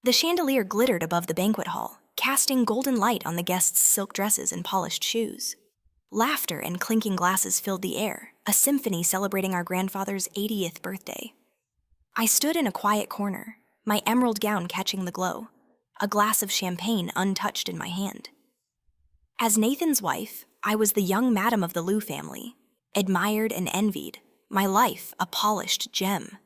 The chandelier glittered above the banquet hall, casting golden light on the guests' silk dresses and polished shoes. Laughter and clinking glasses filled the air, a symphony celebrating our grandfather's 80th birthday. I stood in a quiet corner, my emerald gown catching the glow, a glass of champagne untouched in my hand. As Nathan's wife, I was the young madam of the Liu family, admired and envied, my life a polished gem.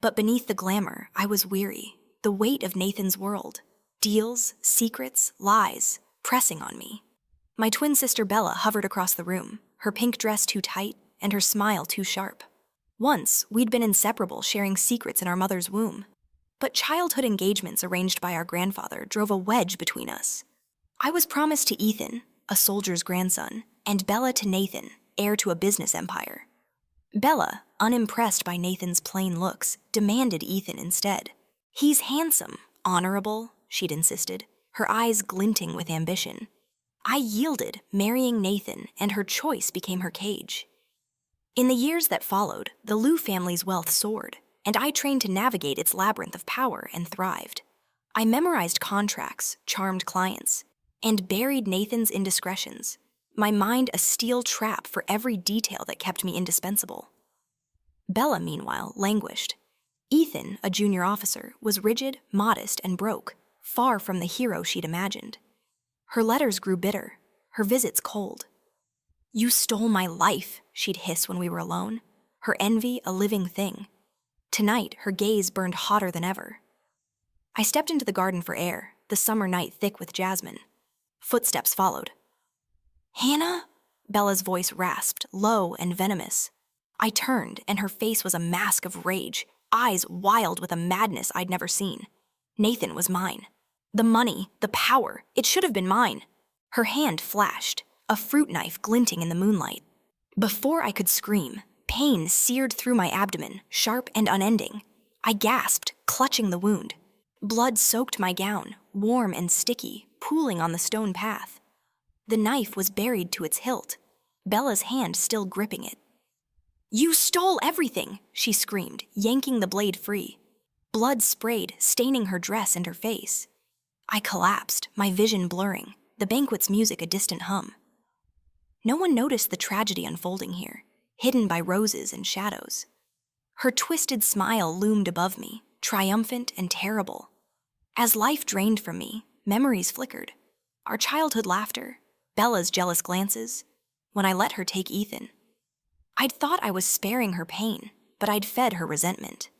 But beneath the glamour, I was weary, the weight of Nathan's world, deals, secrets, lies, pressing on me. My twin sister Bella hovered across the room, her pink dress too tight and her smile too sharp. Once, we'd been inseparable, sharing secrets in our mother's womb. But childhood engagements arranged by our grandfather drove a wedge between us. I was promised to Ethan, a soldier's grandson, and Bella to Nathan, heir to a business empire. Bella, unimpressed by Nathan's plain looks, demanded Ethan instead. He's handsome, honorable, she'd insisted, her eyes glinting with ambition. I yielded, marrying Nathan, and her choice became her cage. In the years that followed, the Liu family's wealth soared, and I trained to navigate its labyrinth of power and thrived. I memorized contracts, charmed clients, and buried Nathan's indiscretions, my mind a steel trap for every detail that kept me indispensable. Bella, meanwhile, languished. Ethan, a junior officer, was rigid, modest, and broke, far from the hero she'd imagined. Her letters grew bitter, her visits cold. "You stole my life," she'd hiss when we were alone, her envy a living thing. Tonight, her gaze burned hotter than ever. I stepped into the garden for air, the summer night thick with jasmine. Footsteps followed. "Hannah?" Bella's voice rasped, low and venomous. I turned, and her face was a mask of rage, eyes wild with a madness I'd never seen. Nathan was mine. The money, the power, it should have been mine. Her hand flashed, a fruit knife glinting in the moonlight. Before I could scream, pain seared through my abdomen, sharp and unending. I gasped, clutching the wound. Blood soaked my gown, warm and sticky, pooling on the stone path. The knife was buried to its hilt, Bella's hand still gripping it. "You stole everything!" she screamed, yanking the blade free. Blood sprayed, staining her dress and her face. I collapsed, my vision blurring, the banquet's music a distant hum. No one noticed the tragedy unfolding here, hidden by roses and shadows. Her twisted smile loomed above me, triumphant and terrible. As life drained from me, memories flickered. Our childhood laughter, Bella's jealous glances, when I let her take Ethan. I'd thought I was sparing her pain, but I'd fed her resentment.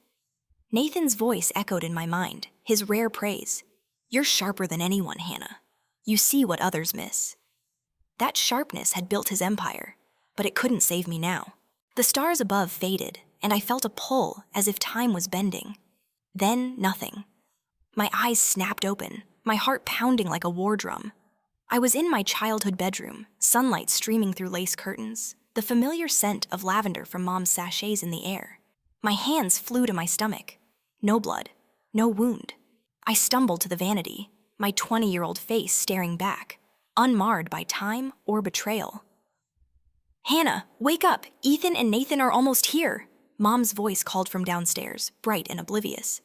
Nathan's voice echoed in my mind, his rare praise. "You're sharper than anyone, Hannah. You see what others miss." That sharpness had built his empire, but it couldn't save me now. The stars above faded, and I felt a pull as if time was bending. Then nothing. My eyes snapped open, my heart pounding like a war drum. I was in my childhood bedroom, sunlight streaming through lace curtains, the familiar scent of lavender from Mom's sachets in the air. My hands flew to my stomach. No blood, no wound. I stumbled to the vanity, my 20-year-old face staring back, unmarred by time or betrayal. "Hannah, wake up! Ethan and Nathan are almost here!" Mom's voice called from downstairs, bright and oblivious.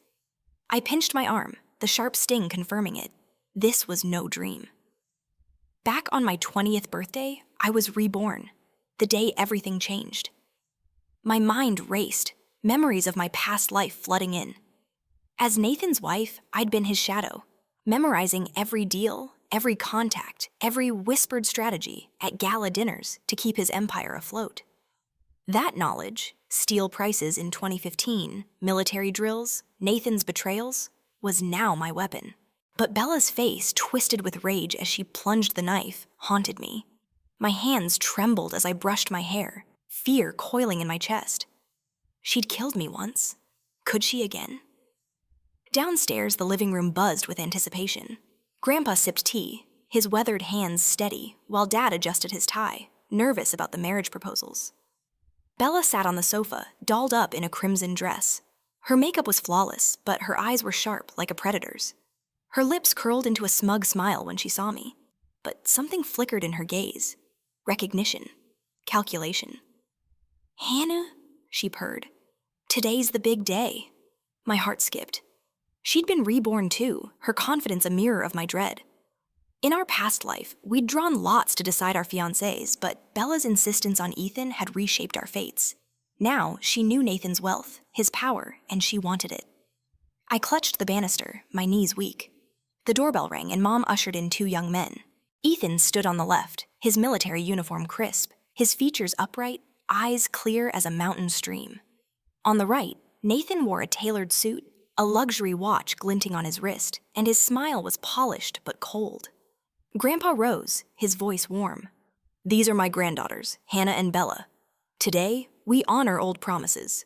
I pinched my arm, the sharp sting confirming it. This was no dream. Back on my 20th birthday, I was reborn, the day everything changed. My mind raced, memories of my past life flooding in. As Nathan's wife, I'd been his shadow, memorizing every deal, every contact, every whispered strategy at gala dinners to keep his empire afloat. That knowledge, steel prices in 2015, military drills, Nathan's betrayals, was now my weapon. But Bella's face, twisted with rage as she plunged the knife, haunted me. My hands trembled as I brushed my hair, fear coiling in my chest. She'd killed me once. Could she again? Downstairs, the living room buzzed with anticipation. Grandpa sipped tea, his weathered hands steady, while Dad adjusted his tie, nervous about the marriage proposals. Bella sat on the sofa, dolled up in a crimson dress. Her makeup was flawless, but her eyes were sharp, like a predator's. Her lips curled into a smug smile when she saw me, but something flickered in her gaze. Recognition. Calculation. "Hannah," she purred. "Today's the big day." My heart skipped. She'd been reborn too, her confidence a mirror of my dread. In our past life, we'd drawn lots to decide our fiancés, but Bella's insistence on Ethan had reshaped our fates. Now, she knew Nathan's wealth, his power, and she wanted it. I clutched the banister, my knees weak. The doorbell rang and Mom ushered in 2 young men. Ethan stood on the left, his military uniform crisp, his features upright, eyes clear as a mountain stream. On the right, Nathan wore a tailored suit, a luxury watch glinting on his wrist, and his smile was polished but cold. Grandpa rose, his voice warm. "These are my granddaughters, Hannah and Bella. Today, we honor old promises."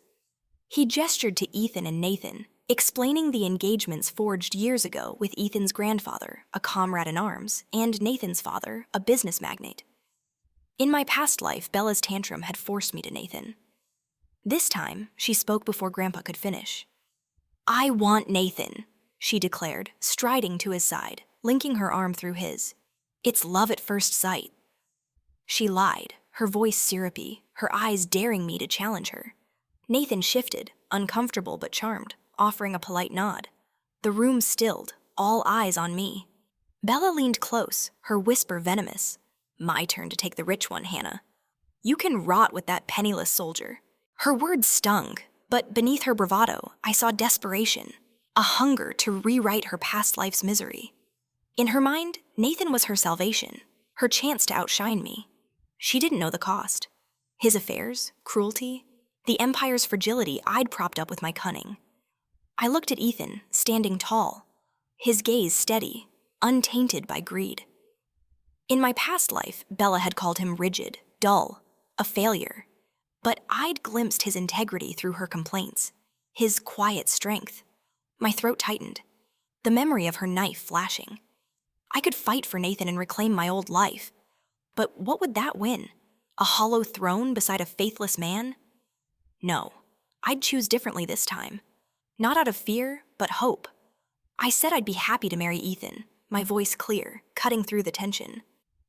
He gestured to Ethan and Nathan, explaining the engagements forged years ago with Ethan's grandfather, a comrade in arms, and Nathan's father, a business magnate. In my past life, Bella's tantrum had forced me to Nathan. This time, she spoke before Grandpa could finish. "I want Nathan," she declared, striding to his side, linking her arm through his. "It's love at first sight." She lied, her voice syrupy, her eyes daring me to challenge her. Nathan shifted, uncomfortable but charmed, offering a polite nod. The room stilled, all eyes on me. Bella leaned close, her whisper venomous. "My turn to take the rich one, Hannah. You can rot with that penniless soldier." Her words stung, but beneath her bravado, I saw desperation, a hunger to rewrite her past life's misery. In her mind, Nathan was her salvation, her chance to outshine me. She didn't know the cost. His affairs, cruelty, the Empire's fragility I'd propped up with my cunning. I looked at Ethan, standing tall, his gaze steady, untainted by greed. In my past life, Bella had called him rigid, dull, a failure. But I'd glimpsed his integrity through her complaints, his quiet strength. My throat tightened, the memory of her knife flashing. I could fight for Nathan and reclaim my old life. But what would that win? A hollow throne beside a faithless man? No, I'd choose differently this time. Not out of fear, but hope. I said I'd be happy to marry Ethan, my voice clear, cutting through the tension.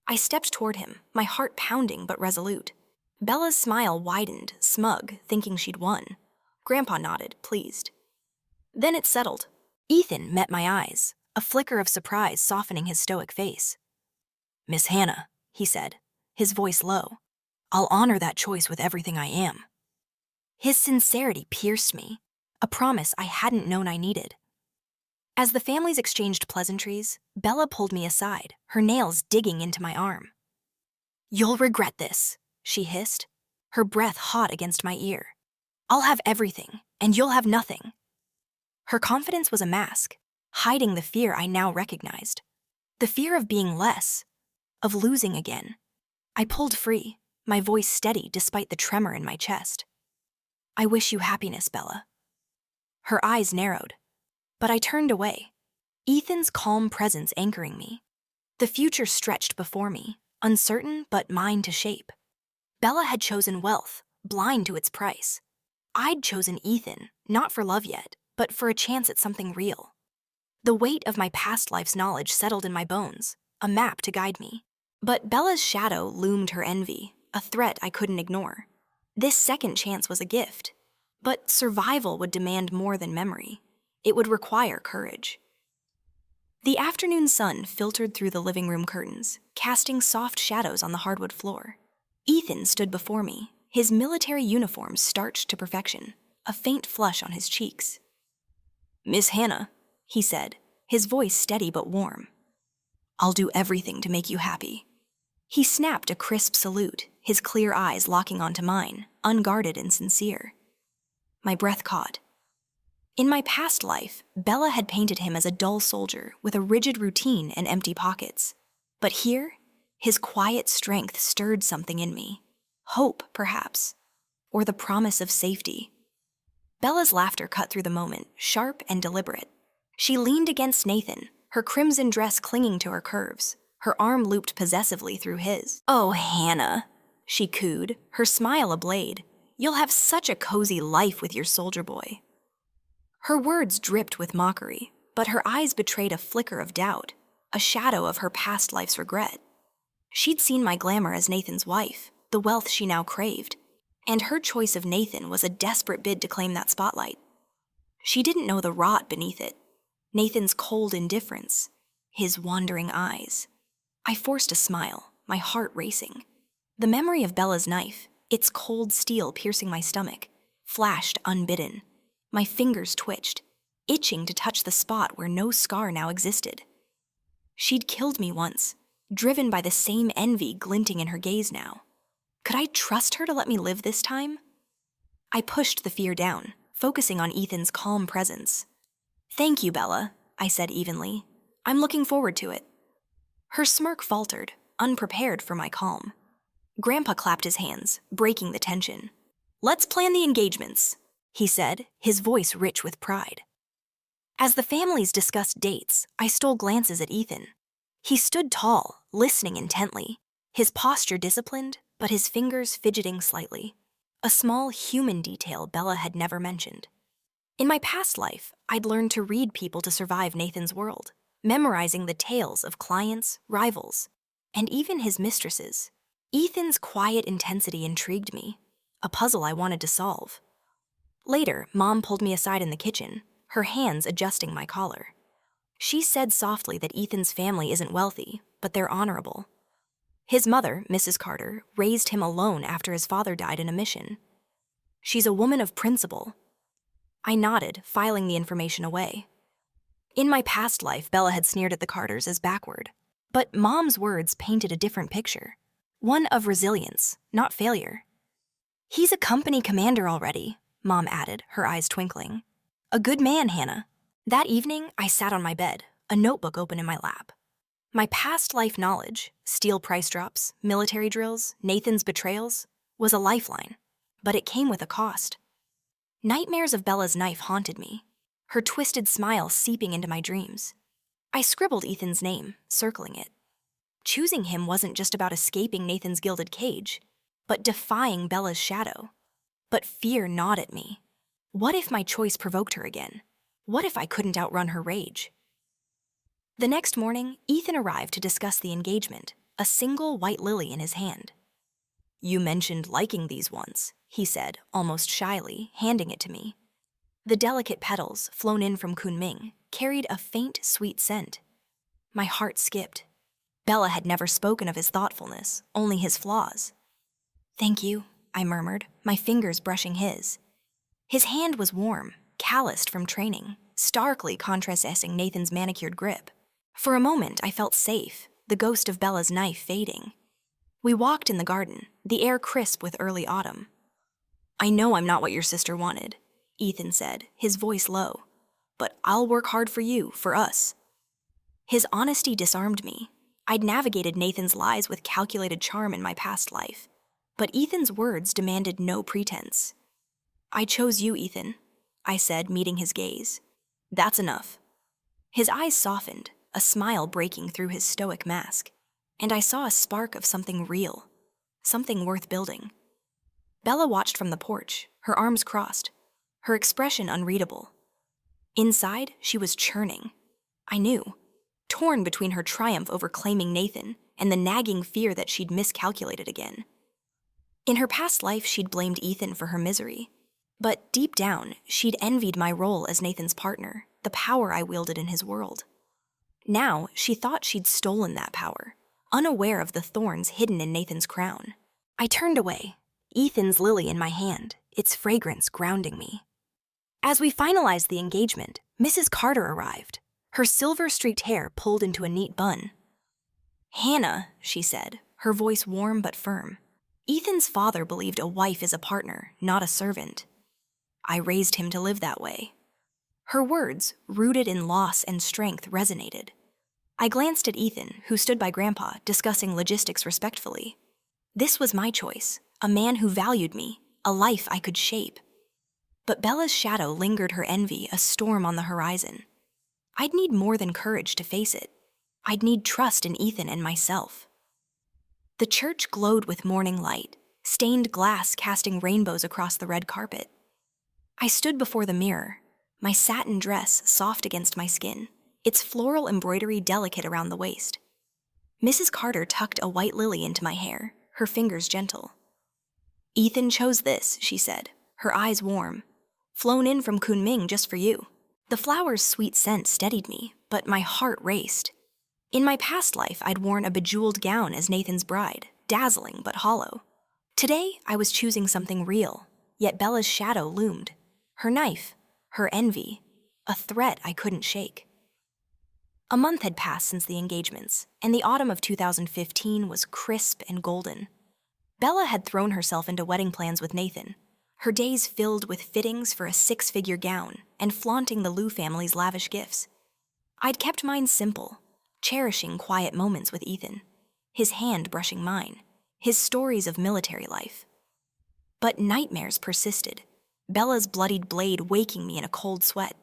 I stepped toward him, my heart pounding but resolute. Bella's smile widened, smug, thinking she'd won. Grandpa nodded, pleased. Then it settled. Ethan met my eyes, a flicker of surprise softening his stoic face. "Miss Hannah," he said, his voice low, "I'll honor that choice with everything I am." His sincerity pierced me, a promise I hadn't known I needed. As the families exchanged pleasantries, Bella pulled me aside, her nails digging into my arm. "You'll regret this," she hissed, her breath hot against my ear. "I'll have everything, and you'll have nothing." Her confidence was a mask, hiding the fear I now recognized. The fear of being less, of losing again. I pulled free, my voice steady despite the tremor in my chest. "I wish you happiness, Bella." Her eyes narrowed, but I turned away, Ethan's calm presence anchoring me. The future stretched before me, uncertain but mine to shape. Bella had chosen wealth, blind to its price. I'd chosen Ethan, not for love yet, but for a chance at something real. The weight of my past life's knowledge settled in my bones, a map to guide me. But Bella's shadow loomed her envy, a threat I couldn't ignore. This second chance was a gift, but survival would demand more than memory. It would require courage. The afternoon sun filtered through the living room curtains, casting soft shadows on the hardwood floor. Ethan stood before me, his military uniform starched to perfection, a faint flush on his cheeks. "Miss Hannah," he said, his voice steady but warm. "I'll do everything to make you happy." He snapped a crisp salute, his clear eyes locking onto mine, unguarded and sincere. My breath caught. In my past life, Bella had painted him as a dull soldier with a rigid routine and empty pockets. But here, his quiet strength stirred something in me. Hope, perhaps, or the promise of safety. Bella's laughter cut through the moment, sharp and deliberate. She leaned against Nathan, her crimson dress clinging to her curves, her arm looped possessively through his. "Oh, Hannah," she cooed, her smile ablade. "You'll have such a cozy life with your soldier boy." Her words dripped with mockery, but her eyes betrayed a flicker of doubt, a shadow of her past life's regret. She'd seen my glamour as Nathan's wife, the wealth she now craved, and her choice of Nathan was a desperate bid to claim that spotlight. She didn't know the rot beneath it, Nathan's cold indifference, his wandering eyes. I forced a smile, my heart racing. The memory of Bella's knife, its cold steel piercing my stomach, flashed unbidden. My fingers twitched, itching to touch the spot where no scar now existed. She'd killed me once, driven by the same envy glinting in her gaze now. Could I trust her to let me live this time? I pushed the fear down, focusing on Ethan's calm presence. "Thank you, Bella," I said evenly. "I'm looking forward to it." Her smirk faltered, unprepared for my calm. Grandpa clapped his hands, breaking the tension. "Let's plan the engagements," he said, his voice rich with pride. As the families discussed dates, I stole glances at Ethan. He stood tall, listening intently, his posture disciplined, but his fingers fidgeting slightly. A small human detail Bella had never mentioned. In my past life, I'd learned to read people to survive Nathan's world, memorizing the tales of clients, rivals, and even his mistresses. Ethan's quiet intensity intrigued me, a puzzle I wanted to solve. Later, Mom pulled me aside in the kitchen, her hands adjusting my collar. She said softly that Ethan's family isn't wealthy, but they're honorable. His mother, Mrs. Carter, raised him alone after his father died in a mission. She's a woman of principle. I nodded, filing the information away. In my past life, Bella had sneered at the Carters as backward. But Mom's words painted a different picture. One of resilience, not failure. "He's a company commander already," Mom added, her eyes twinkling. "A good man, Hannah." That evening, I sat on my bed, a notebook open in my lap. My past life knowledge, steel price drops, military drills, Nathan's betrayals, was a lifeline. But it came with a cost. Nightmares of Bella's knife haunted me, her twisted smile seeping into my dreams. I scribbled Ethan's name, circling it. Choosing him wasn't just about escaping Nathan's gilded cage, but defying Bella's shadow. But fear gnawed at me. What if my choice provoked her again? What if I couldn't outrun her rage? The next morning, Ethan arrived to discuss the engagement, a single white lily in his hand. "You mentioned liking these once," he said, almost shyly, handing it to me. The delicate petals, flown in from Kunming, carried a faint, sweet scent. My heart skipped. Bella had never spoken of his thoughtfulness, only his flaws. "Thank you," I murmured, my fingers brushing his. His hand was warm, calloused from training, starkly contrasting Nathan's manicured grip. For a moment, I felt safe, the ghost of Bella's knife fading. We walked in the garden, the air crisp with early autumn. "I know I'm not what your sister wanted," Ethan said, his voice low. "But I'll work hard for you, for us." His honesty disarmed me. I'd navigated Nathan's lies with calculated charm in my past life. But Ethan's words demanded no pretense. "I chose you, Ethan," I said, meeting his gaze. "That's enough." His eyes softened, a smile breaking through his stoic mask, and I saw a spark of something real, something worth building. Bella watched from the porch, her arms crossed, her expression unreadable. Inside, she was churning. I knew, torn between her triumph over claiming Nathan and the nagging fear that she'd miscalculated again. In her past life, she'd blamed Ethan for her misery. But deep down, she'd envied my role as Nathan's partner, the power I wielded in his world. Now, she thought she'd stolen that power, unaware of the thorns hidden in Nathan's crown. I turned away, Ethan's lily in my hand, its fragrance grounding me. As we finalized the engagement, Mrs. Carter arrived, her silver-streaked hair pulled into a neat bun. "Hannah," she said, her voice warm but firm. "Ethan's father believed a wife is a partner, not a servant. I raised him to live that way." Her words, rooted in loss and strength, resonated. I glanced at Ethan, who stood by Grandpa, discussing logistics respectfully. This was my choice, a man who valued me, a life I could shape. But Bella's shadow lingered her envy, a storm on the horizon. I'd need more than courage to face it. I'd need trust in Ethan and myself. The church glowed with morning light, stained glass casting rainbows across the red carpet. I stood before the mirror, my satin dress soft against my skin, its floral embroidery delicate around the waist. Mrs. Carter tucked a white lily into my hair, her fingers gentle. "Ethan chose this," she said, her eyes warm. "Flown in from Kunming just for you. The flower's sweet scent steadied me, but my heart raced. In my past life, I'd worn a bejeweled gown as Nathan's bride, dazzling but hollow. Today, I was choosing something real, yet Bella's shadow loomed. Her knife, her envy, a threat I couldn't shake. A month had passed since the engagements, and the autumn of 2015 was crisp and golden. Bella had thrown herself into wedding plans with Nathan, her days filled with fittings for a six-figure gown and flaunting the Liu family's lavish gifts. I'd kept mine simple, cherishing quiet moments with Ethan, his hand brushing mine, his stories of military life. But nightmares persisted, Bella's bloodied blade waking me in a cold sweat.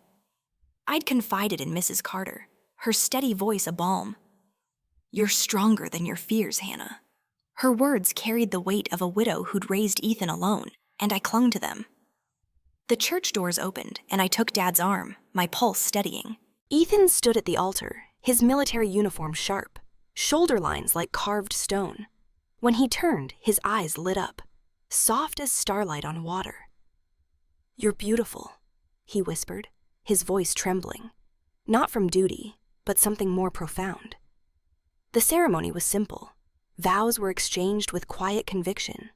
I'd confided in Mrs. Carter, her steady voice a balm. "You're stronger than your fears, Hannah." Her words carried the weight of a widow who'd raised Ethan alone, and I clung to them. The church doors opened, and I took Dad's arm, my pulse steadying. Ethan stood at the altar, his military uniform sharp, shoulder lines like carved stone. When he turned, his eyes lit up, soft as starlight on water. "You're beautiful," he whispered, his voice trembling, not from duty, but something more profound. The ceremony was simple. Vows were exchanged with quiet conviction.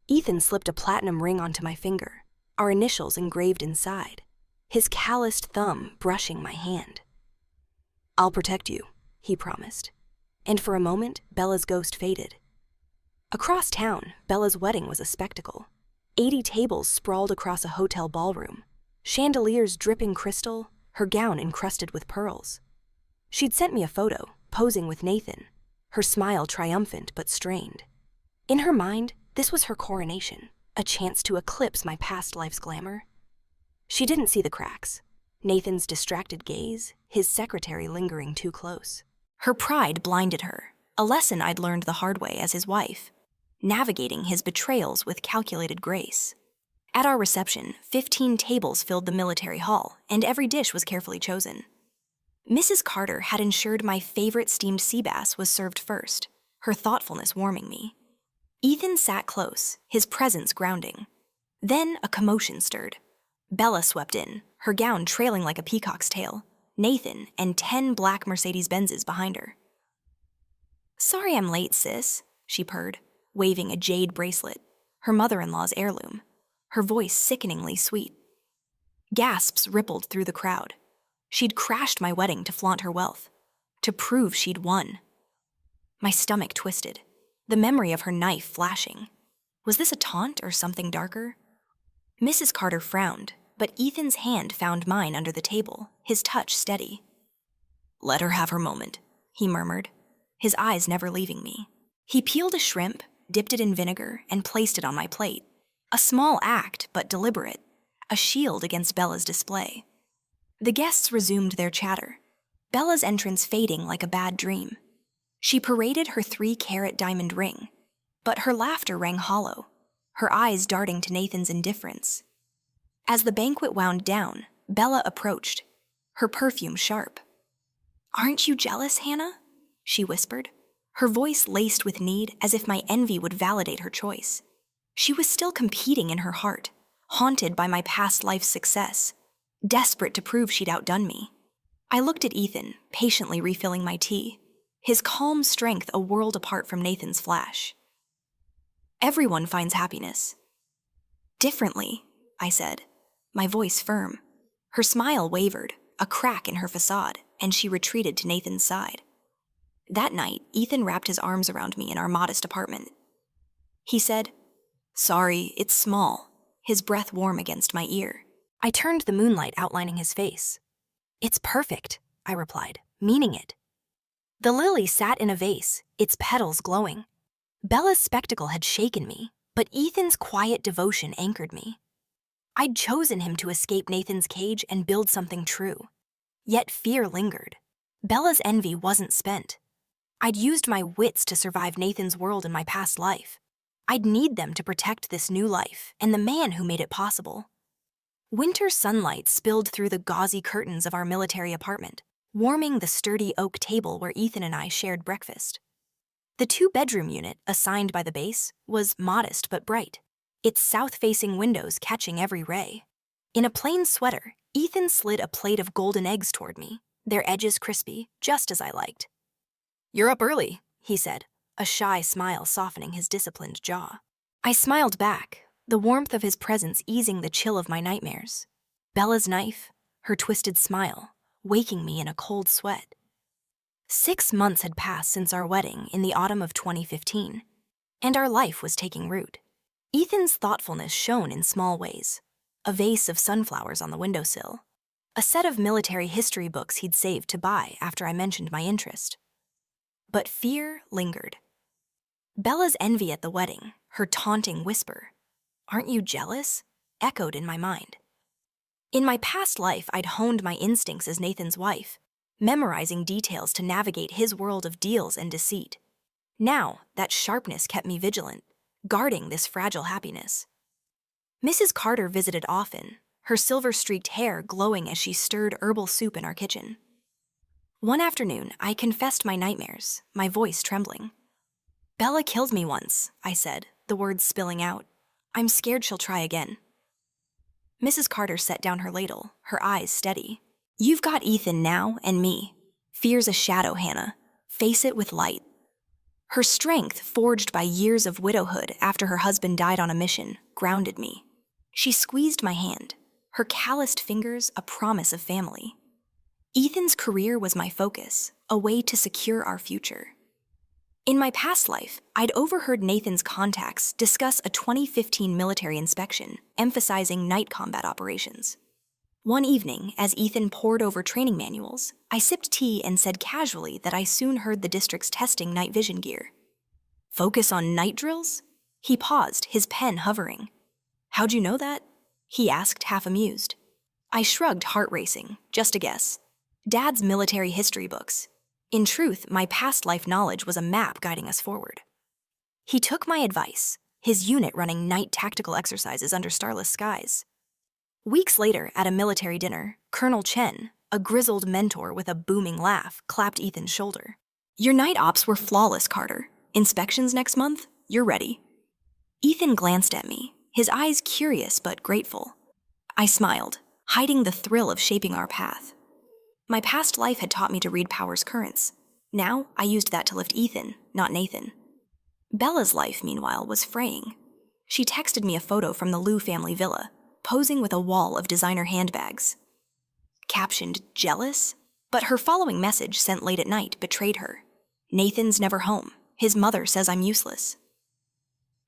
Ethan slipped a platinum ring onto my finger, our initials engraved inside, his calloused thumb brushing my hand. "I'll protect you," he promised. And for a moment, Bella's ghost faded. Across town, Bella's wedding was a spectacle. 80 tables sprawled across a hotel ballroom, chandeliers dripping crystal, her gown encrusted with pearls. She'd sent me a photo, posing with Nathan, her smile triumphant but strained. In her mind, this was her coronation, a chance to eclipse my past life's glamour. She didn't see the cracks. Nathan's distracted gaze, his secretary lingering too close. Her pride blinded her, a lesson I'd learned the hard way as his wife, navigating his betrayals with calculated grace. At our reception, 15 tables filled the military hall, and every dish was carefully chosen. Mrs. Carter had ensured my favorite steamed sea bass was served first, her thoughtfulness warming me. Ethan sat close, his presence grounding. Then a commotion stirred. Bella swept in, her gown trailing like a peacock's tail, Nathan and 10 black Mercedes-Benzes behind her. "Sorry I'm late, sis," she purred, waving a jade bracelet, her mother-in-law's heirloom, her voice sickeningly sweet. Gasps rippled through the crowd. She'd crashed my wedding to flaunt her wealth, to prove she'd won. My stomach twisted, the memory of her knife flashing. Was this a taunt or something darker? Mrs. Carter frowned, but Ethan's hand found mine under the table, his touch steady. "Let her have her moment," he murmured, his eyes never leaving me. He peeled a shrimp, dipped it in vinegar, and placed it on my plate. A small act, but deliberate, a shield against Bella's display. The guests resumed their chatter, Bella's entrance fading like a bad dream. She paraded her 3-carat diamond ring, but her laughter rang hollow, her eyes darting to Nathan's indifference. As the banquet wound down, Bella approached, her perfume sharp. "Aren't you jealous, Hannah?" she whispered, her voice laced with need as if my envy would validate her choice. She was still competing in her heart, haunted by my past life's success, desperate to prove she'd outdone me. I looked at Ethan, patiently refilling my tea, his calm strength a world apart from Nathan's flash. "Everyone finds happiness." "Differently," I said, my voice firm. Her smile wavered, a crack in her facade, and she retreated to Nathan's side. That night, Ethan wrapped his arms around me in our modest apartment. He said, "Sorry, it's small," his breath warm against my ear. I turned the moonlight outlining his face. "It's perfect," I replied, meaning it. The lily sat in a vase, its petals glowing. Bella's spectacle had shaken me, but Ethan's quiet devotion anchored me. I'd chosen him to escape Nathan's cage and build something true. Yet fear lingered. Bella's envy wasn't spent. I'd used my wits to survive Nathan's world in my past life. I'd need them to protect this new life and the man who made it possible. Winter sunlight spilled through the gauzy curtains of our military apartment, warming the sturdy oak table where Ethan and I shared breakfast. The 2-bedroom unit, assigned by the base, was modest but bright, its south-facing windows catching every ray. In a plain sweater, Ethan slid a plate of golden eggs toward me, their edges crispy, just as I liked. "You're up early," he said, a shy smile softening his disciplined jaw. I smiled back, the warmth of his presence easing the chill of my nightmares. Bella's knife, her twisted smile, waking me in a cold sweat. 6 months had passed since our wedding in the autumn of 2015, and our life was taking root. Ethan's thoughtfulness shone in small ways. A vase of sunflowers on the windowsill, a set of military history books he'd saved to buy after I mentioned my interest. But fear lingered. Bella's envy at the wedding, her taunting whisper, "Aren't you jealous?" echoed in my mind. In my past life, I'd honed my instincts as Nathan's wife, memorizing details to navigate his world of deals and deceit. Now, that sharpness kept me vigilant, guarding this fragile happiness. Mrs. Carter visited often, her silver-streaked hair glowing as she stirred herbal soup in our kitchen. One afternoon, I confessed my nightmares, my voice trembling. "Bella killed me once," I said, the words spilling out. "I'm scared she'll try again." Mrs. Carter set down her ladle, her eyes steady. "You've got Ethan now and me. Fear's a shadow, Hannah. Face it with light." Her strength, forged by years of widowhood after her husband died on a mission, grounded me. She squeezed my hand, her calloused fingers a promise of family. Ethan's career was my focus, a way to secure our future. In my past life, I'd overheard Nathan's contacts discuss a 2015 military inspection, emphasizing night combat operations. One evening, as Ethan pored over training manuals, I sipped tea and said casually that I soon heard the district's testing night vision gear. "Focus on night drills?" He paused, his pen hovering. "How'd you know that?" he asked, half amused. I shrugged, heart racing. Just a guess. Dad's military history books. In truth, my past life knowledge was a map guiding us forward. He took my advice, his unit running night tactical exercises under starless skies. Weeks later, at a military dinner, Colonel Chen, a grizzled mentor with a booming laugh, clapped Ethan's shoulder. "Your night ops were flawless, Carter. Inspections next month? You're ready." Ethan glanced at me, his eyes curious but grateful. I smiled, hiding the thrill of shaping our path. My past life had taught me to read power's currents. Now, I used that to lift Ethan, not Nathan. Bella's life, meanwhile, was fraying. She texted me a photo from the Liu family villa, posing with a wall of designer handbags. Captioned, "Jealous?" But her following message, sent late at night, betrayed her. "Nathan's never home. His mother says I'm useless."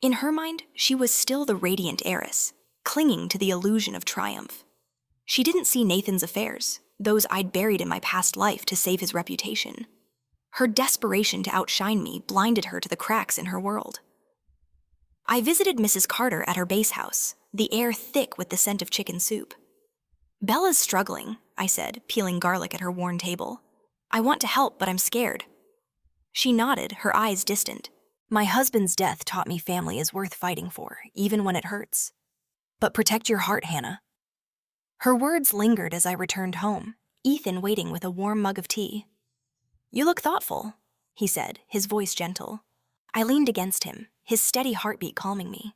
In her mind, she was still the radiant heiress, clinging to the illusion of triumph. She didn't see Nathan's affairs, those I'd buried in my past life to save his reputation. Her desperation to outshine me blinded her to the cracks in her world. I visited Mrs. Carter at her base house, the air thick with the scent of chicken soup. "Bella's struggling," I said, peeling garlic at her worn table. "I want to help, but I'm scared." She nodded, her eyes distant. "My husband's death taught me family is worth fighting for, even when it hurts. But protect your heart, Hannah." Her words lingered as I returned home, Ethan waiting with a warm mug of tea. "You look thoughtful," he said, his voice gentle. I leaned against him, his steady heartbeat calming me.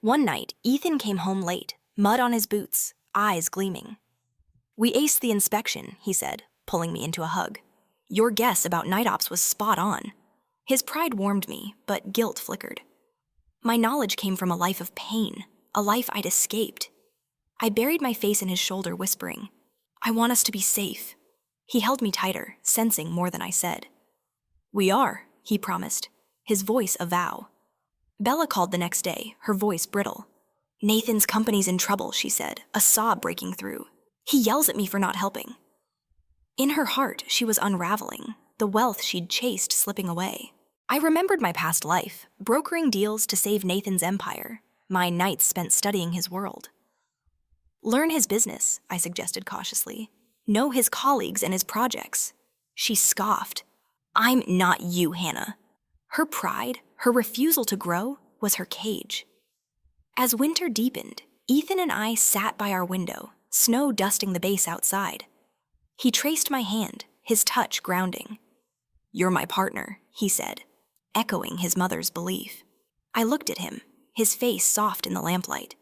One night, Ethan came home late, mud on his boots, eyes gleaming. "We aced the inspection," he said, pulling me into a hug. "Your guess about night ops was spot on." His pride warmed me, but guilt flickered. My knowledge came from a life of pain, a life I'd escaped. I buried my face in his shoulder, whispering, "I want us to be safe." He held me tighter, sensing more than I said. "We are," he promised, his voice a vow. Bella called the next day, her voice brittle. "Nathan's company's in trouble," she said, a sob breaking through. "He yells at me for not helping." In her heart, she was unraveling, the wealth she'd chased slipping away. I remembered my past life, brokering deals to save Nathan's empire, my nights spent studying his world. "Learn his business," I suggested cautiously. "Know his colleagues and his projects." She scoffed. "I'm not you, Hannah." Her pride, her refusal to grow, was her cage. As winter deepened, Ethan and I sat by our window, snow dusting the base outside. He traced my hand, his touch grounding. "You're my partner," he said, echoing his mother's belief. I looked at him, his face soft in the lamplight,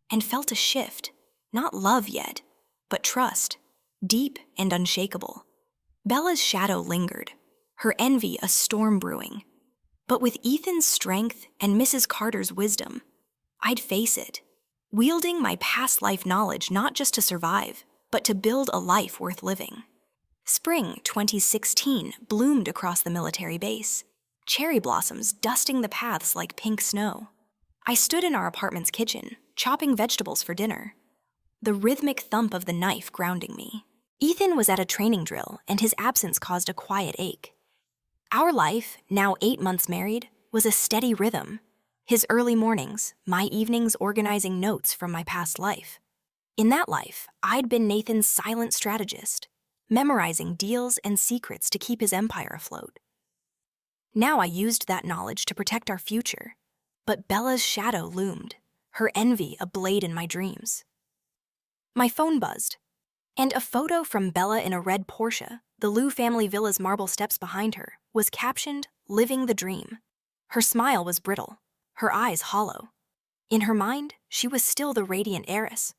and felt a shift, Not love yet, but trust, deep and unshakable. Bella's shadow lingered, her envy a storm brewing. But with Ethan's strength and Mrs. Carter's wisdom, I'd face it, wielding my past life knowledge not just to survive, but to build a life worth living. Spring 2016 bloomed across the military base, cherry blossoms dusting the paths like pink snow. I stood in our apartment's kitchen, chopping vegetables for dinner, the rhythmic thump of the knife grounding me. Ethan was at a training drill, and his absence caused a quiet ache. Our life, now 8 months married, was a steady rhythm. His early mornings, my evenings organizing notes from my past life. In that life, I'd been Nathan's silent strategist, memorizing deals and secrets to keep his empire afloat. Now I used that knowledge to protect our future, but Bella's shadow loomed, her envy a blade in my dreams. My phone buzzed, and a photo from Bella in a red Porsche, the Liu family villa's marble steps behind her, was captioned, "Living the Dream." Her smile was brittle, her eyes hollow. In her mind, she was still the radiant heiress,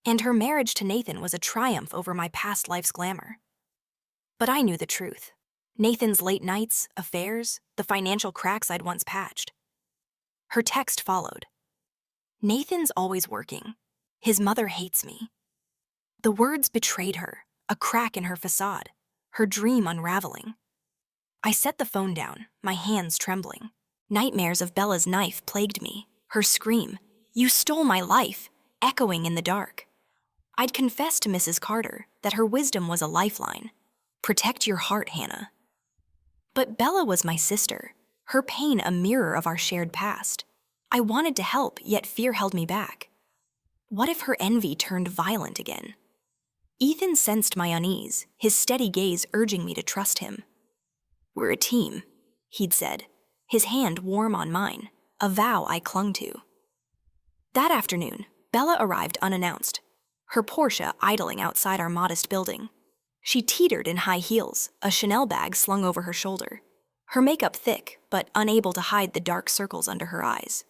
and her marriage to Nathan was a triumph over my past life's glamour. But I knew the truth. Nathan's late nights, affairs, the financial cracks I'd once patched. Her text followed. "Nathan's always working. His mother hates me." The words betrayed her, a crack in her facade, her dream unraveling. I set the phone down, my hands trembling. Nightmares of Bella's knife plagued me, her scream, "You stole my life," echoing in the dark. I'd confessed to Mrs. Carter that her wisdom was a lifeline. Protect your heart, Hannah. But Bella was my sister, her pain a mirror of our shared past. I wanted to help, yet fear held me back. What if her envy turned violent again? Ethan sensed my unease, his steady gaze urging me to trust him. "We're a team," he'd said, his hand warm on mine, a vow I clung to. That afternoon, Bella arrived unannounced, her Porsche idling outside our modest building. She teetered in high heels, a Chanel bag slung over her shoulder, her makeup thick but unable to hide the dark circles under her eyes.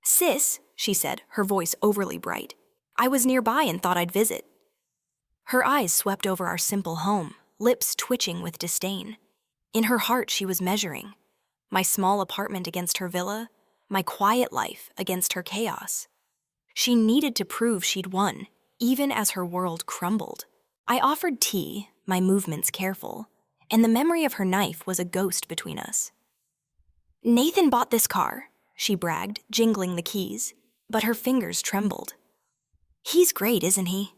"Sis," she said, her voice overly bright, "I was nearby and thought I'd visit." Her eyes swept over our simple home, lips twitching with disdain. In her heart she was measuring, my small apartment against her villa, my quiet life against her chaos. She needed to prove she'd won, even as her world crumbled. I offered tea, my movements careful, and the memory of her knife was a ghost between us. "Nathan bought this car," she bragged, jingling the keys, but her fingers trembled. "He's great, isn't he?"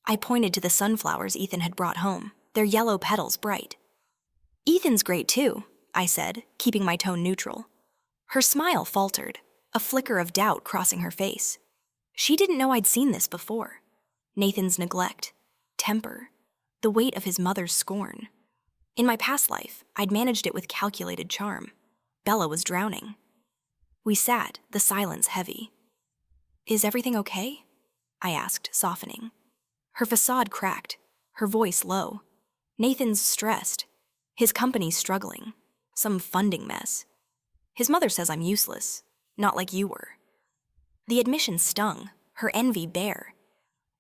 I pointed to the sunflowers Ethan had brought home, their yellow petals bright. "Ethan's great too," I said, keeping my tone neutral. Her smile faltered, a flicker of doubt crossing her face. She didn't know I'd seen this before. Nathan's neglect, temper, the weight of his mother's scorn. In my past life, I'd managed it with calculated charm. Bella was drowning. We sat, the silence heavy. "Is everything okay?" I asked, softening. Her facade cracked, her voice low. "Nathan's stressed. His company's struggling. Some funding mess. His mother says I'm useless, not like you were." The admission stung, her envy bare.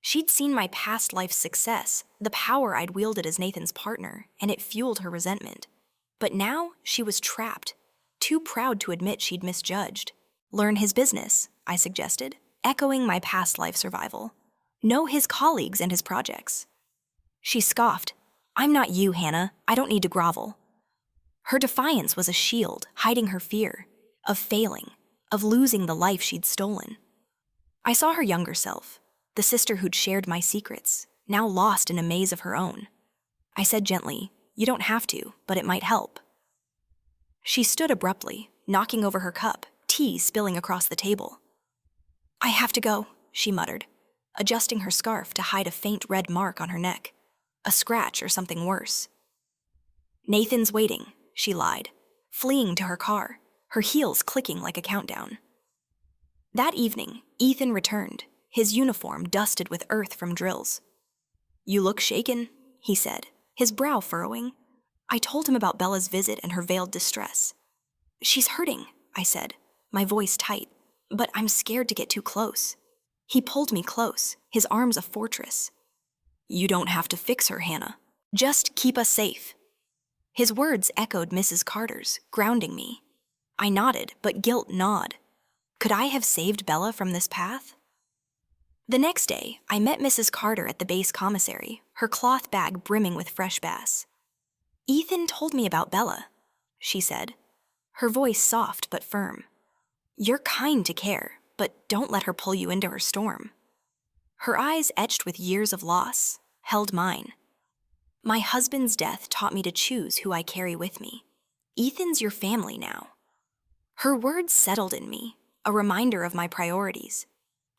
She'd seen my past life's success, the power I'd wielded as Nathan's partner, and it fueled her resentment. But now she was trapped, too proud to admit she'd misjudged. "Learn his business," I suggested, echoing my past life survival. "Know his colleagues and his projects." She scoffed. "I'm not you, Hannah. I don't need to grovel." Her defiance was a shield, hiding her fear of failing, of losing the life she'd stolen. I saw her younger self, the sister who'd shared my secrets, now lost in a maze of her own. I said gently, "You don't have to, but it might help." She stood abruptly, knocking over her cup, tea spilling across the table. "I have to go," she muttered, adjusting her scarf to hide a faint red mark on her neck, a scratch or something worse. "Nathan's waiting," she lied, fleeing to her car, her heels clicking like a countdown. That evening, Ethan returned, his uniform dusted with earth from drills. "You look shaken," he said, his brow furrowing. I told him about Bella's visit and her veiled distress. "She's hurting," I said, my voice tight, "but I'm scared to get too close." He pulled me close, his arms a fortress. "You don't have to fix her, Hannah. Just keep us safe." His words echoed Mrs. Carter's, grounding me. I nodded, but guilt gnawed. Could I have saved Bella from this path? The next day, I met Mrs. Carter at the base commissary, her cloth bag brimming with fresh bass. "Ethan told me about Bella," she said, her voice soft but firm. "You're kind to care, but don't let her pull you into her storm." Her eyes, etched with years of loss, held mine. "My husband's death taught me to choose who I carry with me. Ethan's your family now." Her words settled in me, a reminder of my priorities.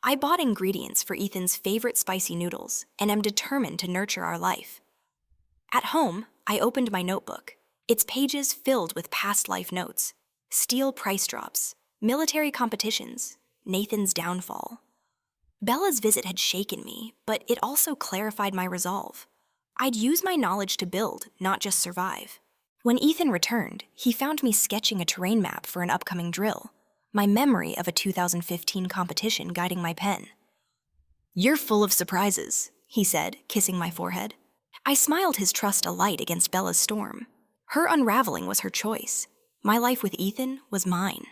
I bought ingredients for Ethan's favorite spicy noodles and am determined to nurture our life. At home, I opened my notebook, its pages filled with past life notes, steel price drops, military competitions, Nathan's downfall. Bella's visit had shaken me, but it also clarified my resolve. I'd use my knowledge to build, not just survive. When Ethan returned, he found me sketching a terrain map for an upcoming drill, my memory of a 2015 competition guiding my pen. "You're full of surprises," he said, kissing my forehead. I smiled, his trust alight against Bella's storm. Her unraveling was her choice. My life with Ethan was mine.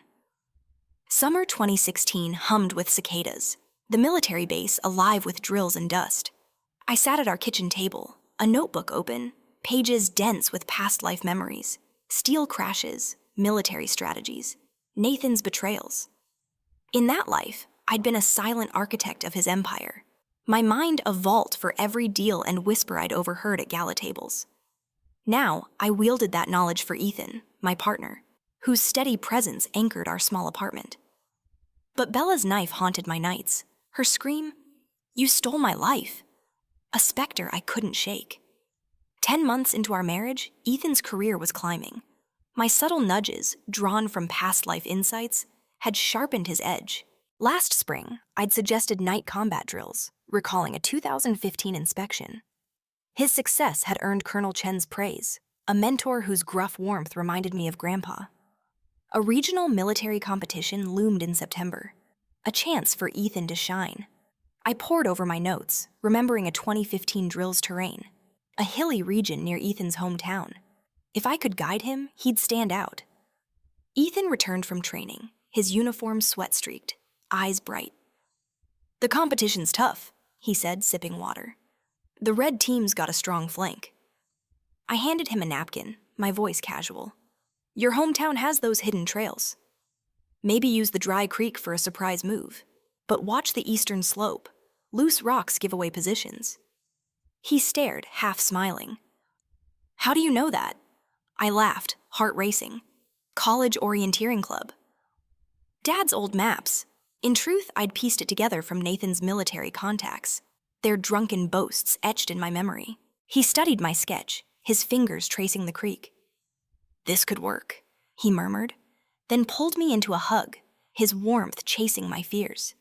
Summer 2016 hummed with cicadas, the military base alive with drills and dust. I sat at our kitchen table, a notebook open, pages dense with past life memories, steel crashes, military strategies, Nathan's betrayals. In that life, I'd been a silent architect of his empire, my mind a vault for every deal and whisper I'd overheard at gala tables. Now, I wielded that knowledge for Ethan, my partner, whose steady presence anchored our small apartment. But Bella's knife haunted my nights. Her scream, "You stole my life," a specter I couldn't shake. 10 months into our marriage, Ethan's career was climbing. My subtle nudges, drawn from past life insights, had sharpened his edge. Last spring, I'd suggested night combat drills, recalling a 2015 inspection. His success had earned Colonel Chen's praise, a mentor whose gruff warmth reminded me of Grandpa. A regional military competition loomed in September, a chance for Ethan to shine. I pored over my notes, remembering a 2015 drills terrain, a hilly region near Ethan's hometown. If I could guide him, he'd stand out. Ethan returned from training, his uniform sweat-streaked, eyes bright. "The competition's tough," he said, sipping water. "The red team's got a strong flank." I handed him a napkin, my voice casual. "Your hometown has those hidden trails. Maybe use the dry creek for a surprise move. But watch the eastern slope. Loose rocks give away positions." He stared, half smiling. "How do you know that?" I laughed, heart racing. "College orienteering club." Dad's old maps. In truth, I'd pieced it together from Nathan's military contacts, their drunken boasts etched in my memory. He studied my sketch, his fingers tracing the creek. "This could work," he murmured, then pulled me into a hug, his warmth chasing my fears.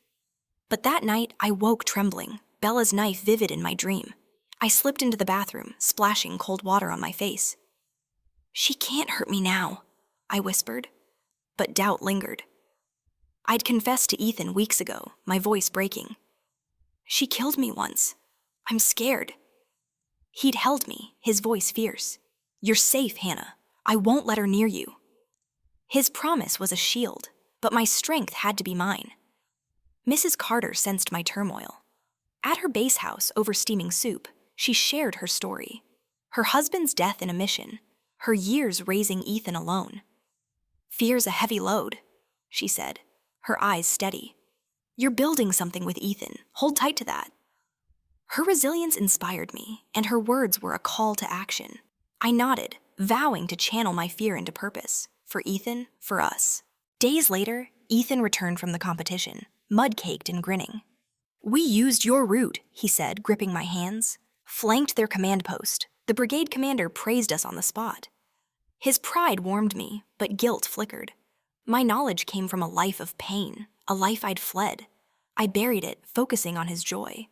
But that night, I woke trembling, Bella's knife vivid in my dream. I slipped into the bathroom, splashing cold water on my face. "She can't hurt me now," I whispered, but doubt lingered. I'd confessed to Ethan weeks ago, my voice breaking. "She killed me once. I'm scared." He'd held me, his voice fierce. "You're safe, Hannah. I won't let her near you." His promise was a shield, but my strength had to be mine. Mrs. Carter sensed my turmoil. At her base house over steaming soup, she shared her story. Her husband's death in a mission, her years raising Ethan alone. "Fear's a heavy load," she said, her eyes steady. "You're building something with Ethan. Hold tight to that." Her resilience inspired me, and her words were a call to action. I nodded, vowing to channel my fear into purpose. For Ethan, for us. Days later, Ethan returned from the competition, mud-caked and grinning. "We used your route," he said, gripping my hands. "Flanked their command post. The brigade commander praised us on the spot." His pride warmed me, but guilt flickered. My knowledge came from a life of pain, a life I'd fled. I buried it, focusing on his joy.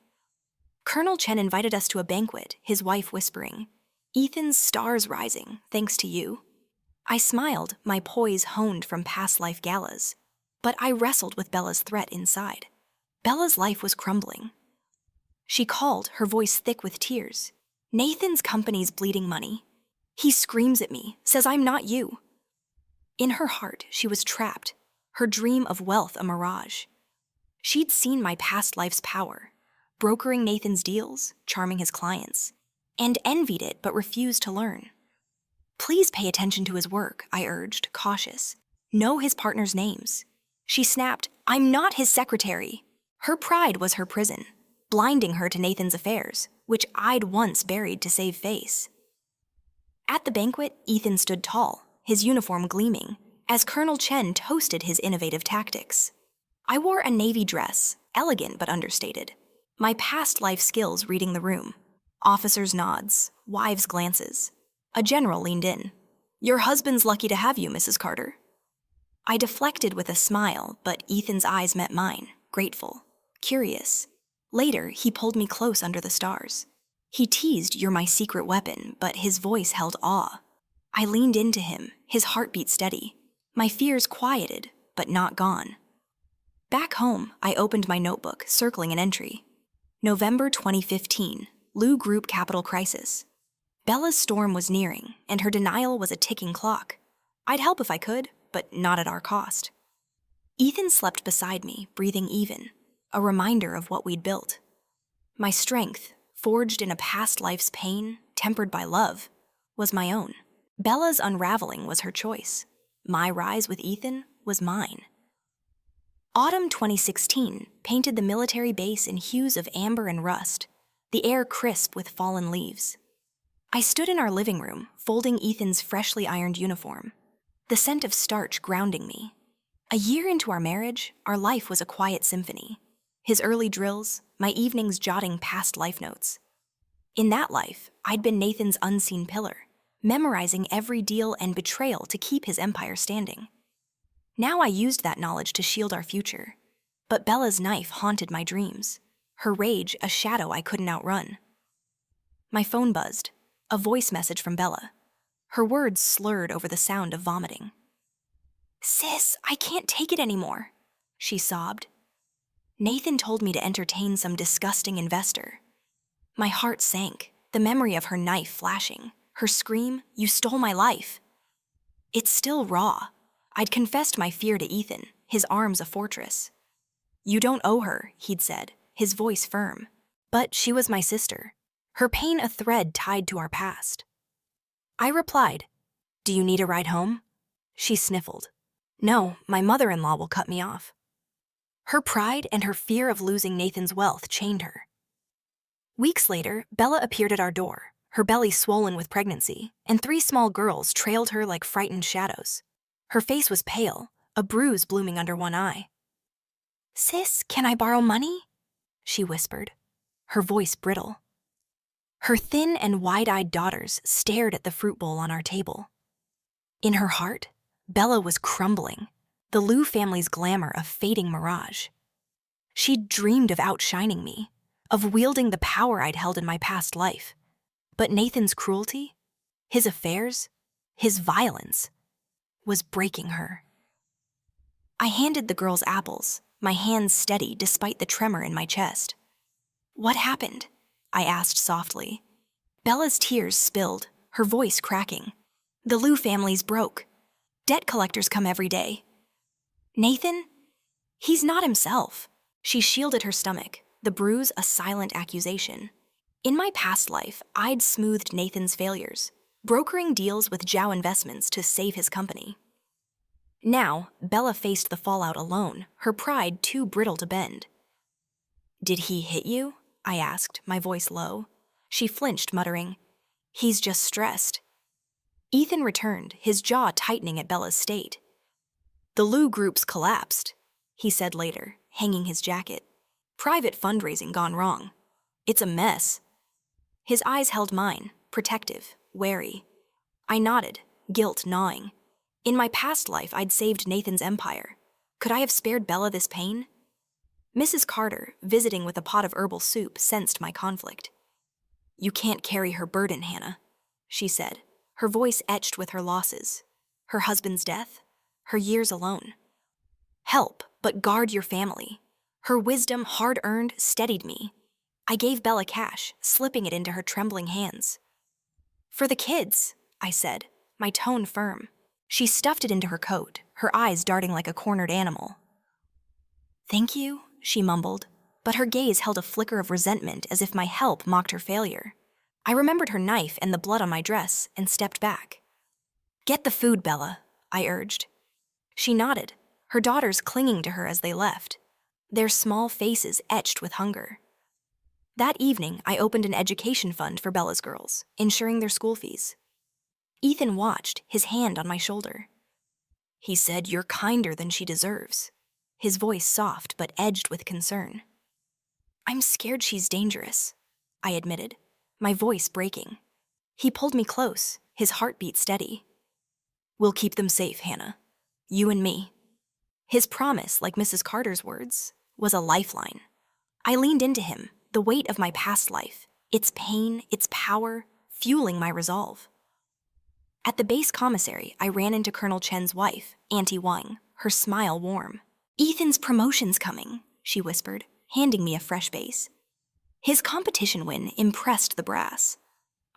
Colonel Chen invited us to a banquet, his wife whispering, "Ethan's star's rising, thanks to you." I smiled, my poise honed from past life galas. But I wrestled with Bella's threat inside. Bella's life was crumbling. She called, her voice thick with tears. Nathan's company's bleeding money. He screams at me, says I'm not you. In her heart, she was trapped, her dream of wealth a mirage. She'd seen my past life's power, brokering Nathan's deals, charming his clients, and envied it but refused to learn. Please pay attention to his work, I urged, cautious. Know his partners' names. She snapped, I'm not his secretary. Her pride was her prison, blinding her to Nathan's affairs, which I'd once buried to save face. At the banquet, Ethan stood tall, his uniform gleaming, as Colonel Chen toasted his innovative tactics. I wore a navy dress, elegant but understated, my past life skills reading the room. Officers' nods, wives' glances. A general leaned in. Your husband's lucky to have you, Mrs. Carter. I deflected with a smile, but Ethan's eyes met mine, grateful, curious. Later, he pulled me close under the stars. He teased, you're my secret weapon, but his voice held awe. I leaned into him, his heartbeat steady. My fears quieted, but not gone. Back home, I opened my notebook, circling an entry. November 2015, Lu Group Capital Crisis. Bella's storm was nearing, and her denial was a ticking clock. I'd help if I could, but not at our cost. Ethan slept beside me, breathing even, a reminder of what we'd built. My strength, forged in a past life's pain, tempered by love, was my own. Bella's unraveling was her choice. My rise with Ethan was mine. Autumn 2016 painted the military base in hues of amber and rust, the air crisp with fallen leaves. I stood in our living room, folding Ethan's freshly ironed uniform, the scent of starch grounding me. A year into our marriage, our life was a quiet symphony. His early drills, my evenings jotting past life notes. In that life, I'd been Nathan's unseen pillar, memorizing every deal and betrayal to keep his empire standing. Now I used that knowledge to shield our future. But Bella's knife haunted my dreams, her rage a shadow I couldn't outrun. My phone buzzed, a voice message from Bella. Her words slurred over the sound of vomiting. Sis, I can't take it anymore, she sobbed. Nathan told me to entertain some disgusting investor. My heart sank, the memory of her knife flashing, her scream, you stole my life. It's still raw. I'd confessed my fear to Ethan, his arms a fortress. You don't owe her, he'd said, his voice firm. But she was my sister, her pain a thread tied to our past. I replied, do you need a ride home? She sniffled. No, my mother-in-law will cut me off. Her pride and her fear of losing Nathan's wealth chained her. Weeks later, Bella appeared at our door, her belly swollen with pregnancy, and 3 small girls trailed her like frightened shadows. Her face was pale, a bruise blooming under one eye. Sis, can I borrow money? She whispered, her voice brittle. Her thin and wide-eyed daughters stared at the fruit bowl on our table. In her heart, Bella was crumbling, the Liu family's glamour a fading mirage. She'd dreamed of outshining me, of wielding the power I'd held in my past life. But Nathan's cruelty, his affairs, his violence, was breaking her. I handed the girls apples, my hands steady despite the tremor in my chest. What happened? I asked softly. Bella's tears spilled, her voice cracking. The Liu family's broke. Debt collectors come every day. Nathan? He's not himself. She shielded her stomach, the bruise a silent accusation. In my past life, I'd smoothed Nathan's failures, brokering deals with Zhao Investments to save his company. Now, Bella faced the fallout alone, her pride too brittle to bend. Did he hit you? I asked, my voice low. She flinched, muttering, he's just stressed. Ethan returned, his jaw tightening at Bella's state. The Liu groups collapsed, he said later, hanging his jacket. Private fundraising gone wrong. It's a mess. His eyes held mine, protective, wary. I nodded, guilt gnawing. In my past life, I'd saved Nathan's empire. Could I have spared Bella this pain? Mrs. Carter, visiting with a pot of herbal soup, sensed my conflict. You can't carry her burden, Hannah, she said, her voice etched with her losses. Her husband's death, her years alone. Help, but guard your family. Her wisdom, hard-earned, steadied me. I gave Bella cash, slipping it into her trembling hands. "For the kids," I said, my tone firm. She stuffed it into her coat, her eyes darting like a cornered animal. "Thank you," she mumbled, but her gaze held a flicker of resentment as if my help mocked her failure. I remembered her knife and the blood on my dress and stepped back. "Get the food, Bella," I urged. She nodded, her daughters clinging to her as they left, their small faces etched with hunger. That evening, I opened an education fund for Bella's girls, ensuring their school fees. Ethan watched, his hand on my shoulder. He said, "You're kinder than she deserves," his voice soft but edged with concern. "I'm scared she's dangerous," I admitted, my voice breaking. He pulled me close, his heartbeat steady. "We'll keep them safe, Hannah. You and me." His promise, like Mrs. Carter's words, was a lifeline. I leaned into him, the weight of my past life, its pain, its power, fueling my resolve. At the base commissary, I ran into Colonel Chen's wife, Auntie Wang, her smile warm. "Ethan's promotion's coming," she whispered, handing me a fresh base. His competition win impressed the brass.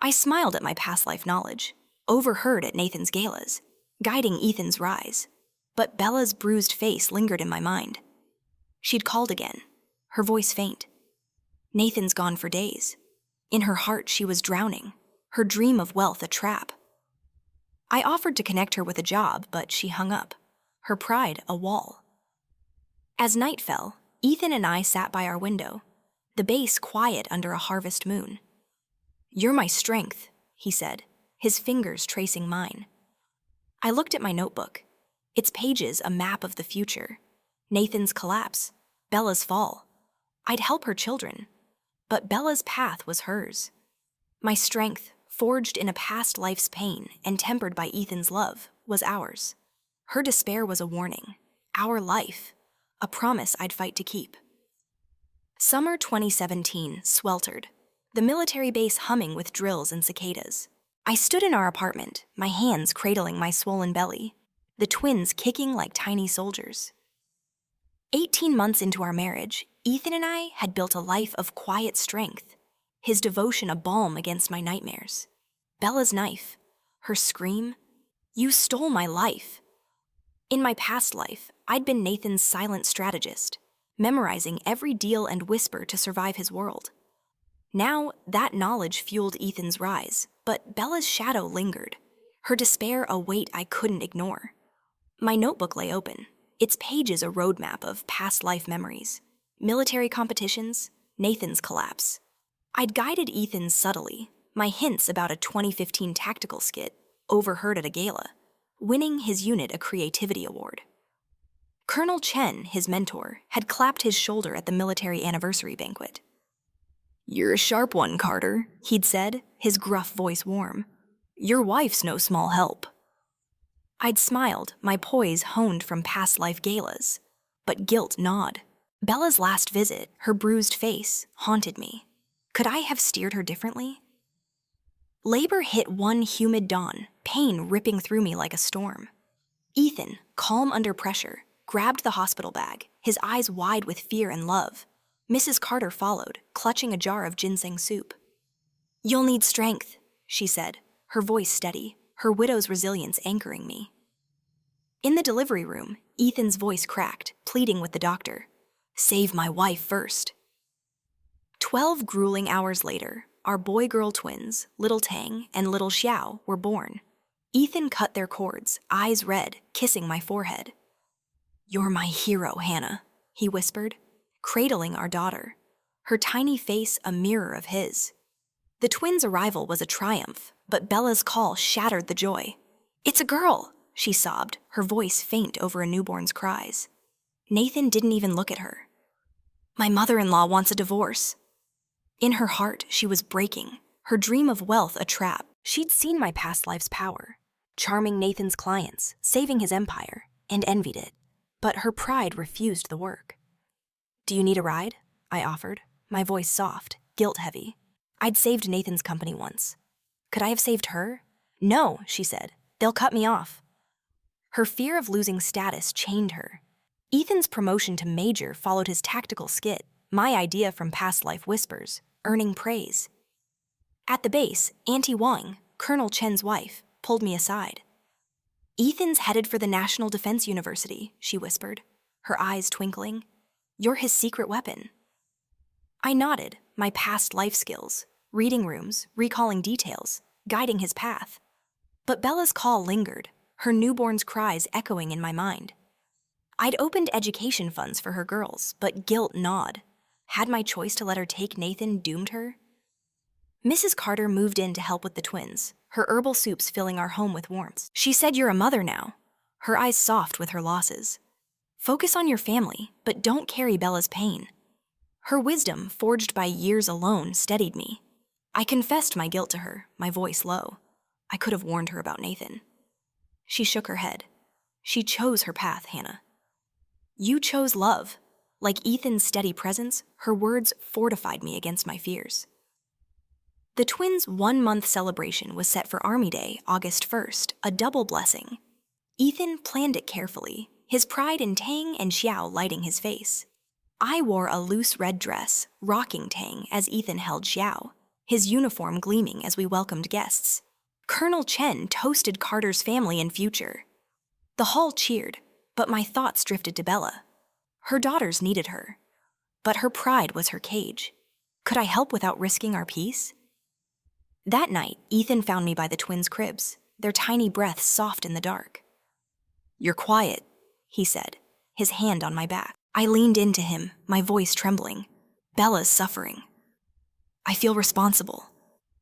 I smiled at my past life knowledge, overheard at Nathan's galas, guiding Ethan's rise. But Bella's bruised face lingered in my mind. She'd called again, her voice faint. Nathan's gone for days. In her heart, she was drowning, her dream of wealth a trap. I offered to connect her with a job, but she hung up, her pride a wall. As night fell, Ethan and I sat by our window, the base quiet under a harvest moon. "You're my strength," he said, his fingers tracing mine. I looked at my notebook, its pages a map of the future. Nathan's collapse, Bella's fall. I'd help her children, but Bella's path was hers. My strength, forged in a past life's pain and tempered by Ethan's love, was ours. Her despair was a warning, our life, a promise I'd fight to keep. Summer 2017 sweltered, the military base humming with drills and cicadas. I stood in our apartment, my hands cradling my swollen belly, the twins kicking like tiny soldiers. 18 months into our marriage, Ethan and I had built a life of quiet strength, his devotion a balm against my nightmares. Bella's knife, her scream, "You stole my life." In my past life, I'd been Nathan's silent strategist, memorizing every deal and whisper to survive his world. Now, that knowledge fueled Ethan's rise, but Bella's shadow lingered, her despair a weight I couldn't ignore. My notebook lay open, its pages a roadmap of past life memories, military competitions, Nathan's collapse. I'd guided Ethan subtly, my hints about a 2015 tactical skit, overheard at a gala, winning his unit a creativity award. Colonel Chen, his mentor, had clapped his shoulder at the military anniversary banquet. "You're a sharp one, Carter," he'd said, his gruff voice warm. "Your wife's no small help." I'd smiled, my poise honed from past life galas, but guilt gnawed. Bella's last visit, her bruised face, haunted me. Could I have steered her differently? Labor hit one humid dawn, pain ripping through me like a storm. Ethan, calm under pressure, grabbed the hospital bag, his eyes wide with fear and love. Mrs. Carter followed, clutching a jar of ginseng soup. "You'll need strength," she said, her voice steady, her widow's resilience anchoring me. In the delivery room, Ethan's voice cracked, pleading with the doctor. "Save my wife first." 12 grueling hours later, our boy-girl twins, Little Tang and Little Xiao, were born. Ethan cut their cords, eyes red, kissing my forehead. "You're my hero, Hannah," he whispered, cradling our daughter, her tiny face a mirror of his. The twins' arrival was a triumph, but Bella's call shattered the joy. "It's a girl," she sobbed, her voice faint over a newborn's cries. Nathan didn't even look at her. "My mother-in-law wants a divorce." In her heart, she was breaking, her dream of wealth a trap. She'd seen my past life's power, charming Nathan's clients, saving his empire, and envied it. But her pride refused the work. "Do you need a ride?" I offered, my voice soft, guilt-heavy. I'd saved Nathan's company once. Could I have saved her? "No," she said. "They'll cut me off." Her fear of losing status chained her. Ethan's promotion to major followed his tactical skit, my idea from past life whispers, earning praise. At the base, Auntie Wang, Colonel Chen's wife, pulled me aside. "Ethan's headed for the National Defense University," she whispered, her eyes twinkling. "You're his secret weapon." I nodded, my past life skills, reading rooms, recalling details, guiding his path. But Bella's call lingered, her newborn's cries echoing in my mind. I'd opened education funds for her girls, but guilt gnawed. Had my choice to let her take Nathan doomed her? Mrs. Carter moved in to help with the twins, her herbal soups filling our home with warmth. She said, "You're a mother now," her eyes soft with her losses. "Focus on your family, but don't carry Bella's pain." Her wisdom, forged by years alone, steadied me. I confessed my guilt to her, my voice low. I could have warned her about Nathan. She shook her head. "She chose her path, Hannah." "You chose love." Like Ethan's steady presence, her words fortified me against my fears. The twins' 1-month celebration was set for Army Day, August 1st, a double blessing. Ethan planned it carefully, his pride in Tang and Xiao lighting his face. I wore a loose red dress, rocking Tang as Ethan held Xiao, his uniform gleaming as we welcomed guests. Colonel Chen toasted Carter's family and future. The hall cheered, but my thoughts drifted to Bella. Her daughters needed her, but her pride was her cage. Could I help without risking our peace? That night, Ethan found me by the twins' cribs, their tiny breaths soft in the dark. "You're quiet," he said, his hand on my back. I leaned into him, my voice trembling. "Bella's suffering. I feel responsible."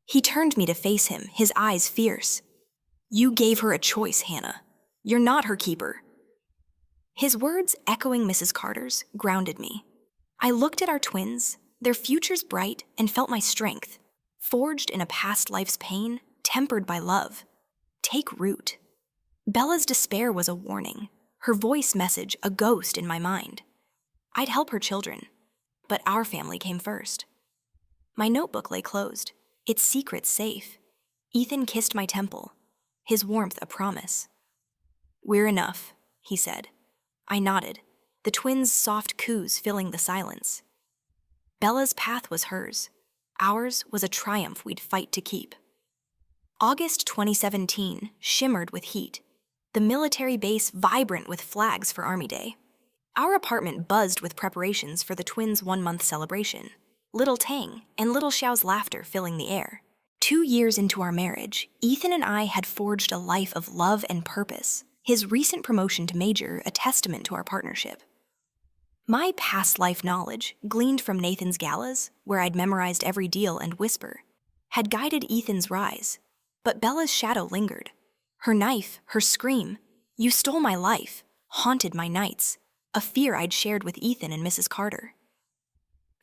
He turned me to face him, his eyes fierce. "You gave her a choice, Hannah. You're not her keeper." His words, echoing Mrs. Carter's, grounded me. I looked at our twins, their futures bright, and felt my strength, forged in a past life's pain, tempered by love. Take root. Bella's despair was a warning, her voice message a ghost in my mind. I'd help her children, but our family came first. My notebook lay closed, its secrets safe. Ethan kissed my temple, his warmth a promise. "We're enough," he said. I nodded, the twins' soft coos filling the silence. Bella's path was hers. Ours was a triumph we'd fight to keep. August 2017 shimmered with heat, the military base vibrant with flags for Army Day. Our apartment buzzed with preparations for the twins' 1-month celebration. Little Tang and little Xiao's laughter filling the air. 2 years into our marriage, Ethan and I had forged a life of love and purpose, his recent promotion to major a testament to our partnership. My past life knowledge, gleaned from Nathan's galas, where I'd memorized every deal and whisper, had guided Ethan's rise, but Bella's shadow lingered. Her knife, her scream, "You stole my life," haunted my nights, a fear I'd shared with Ethan and Mrs. Carter.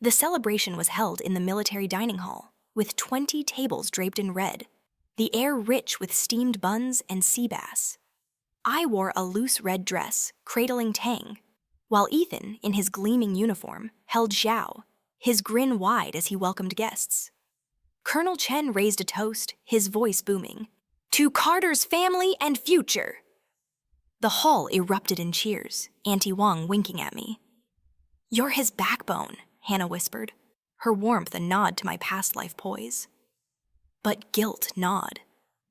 The celebration was held in the military dining hall, with 20 tables draped in red, the air rich with steamed buns and sea bass. I wore a loose red dress, cradling Tang, while Ethan, in his gleaming uniform, held Xiao, his grin wide as he welcomed guests. Colonel Chen raised a toast, his voice booming, "To Carter's family and future!" The hall erupted in cheers, Auntie Wang winking at me. "You're his backbone," Hannah whispered, her warmth a nod to my past life poise. But guilt gnawed.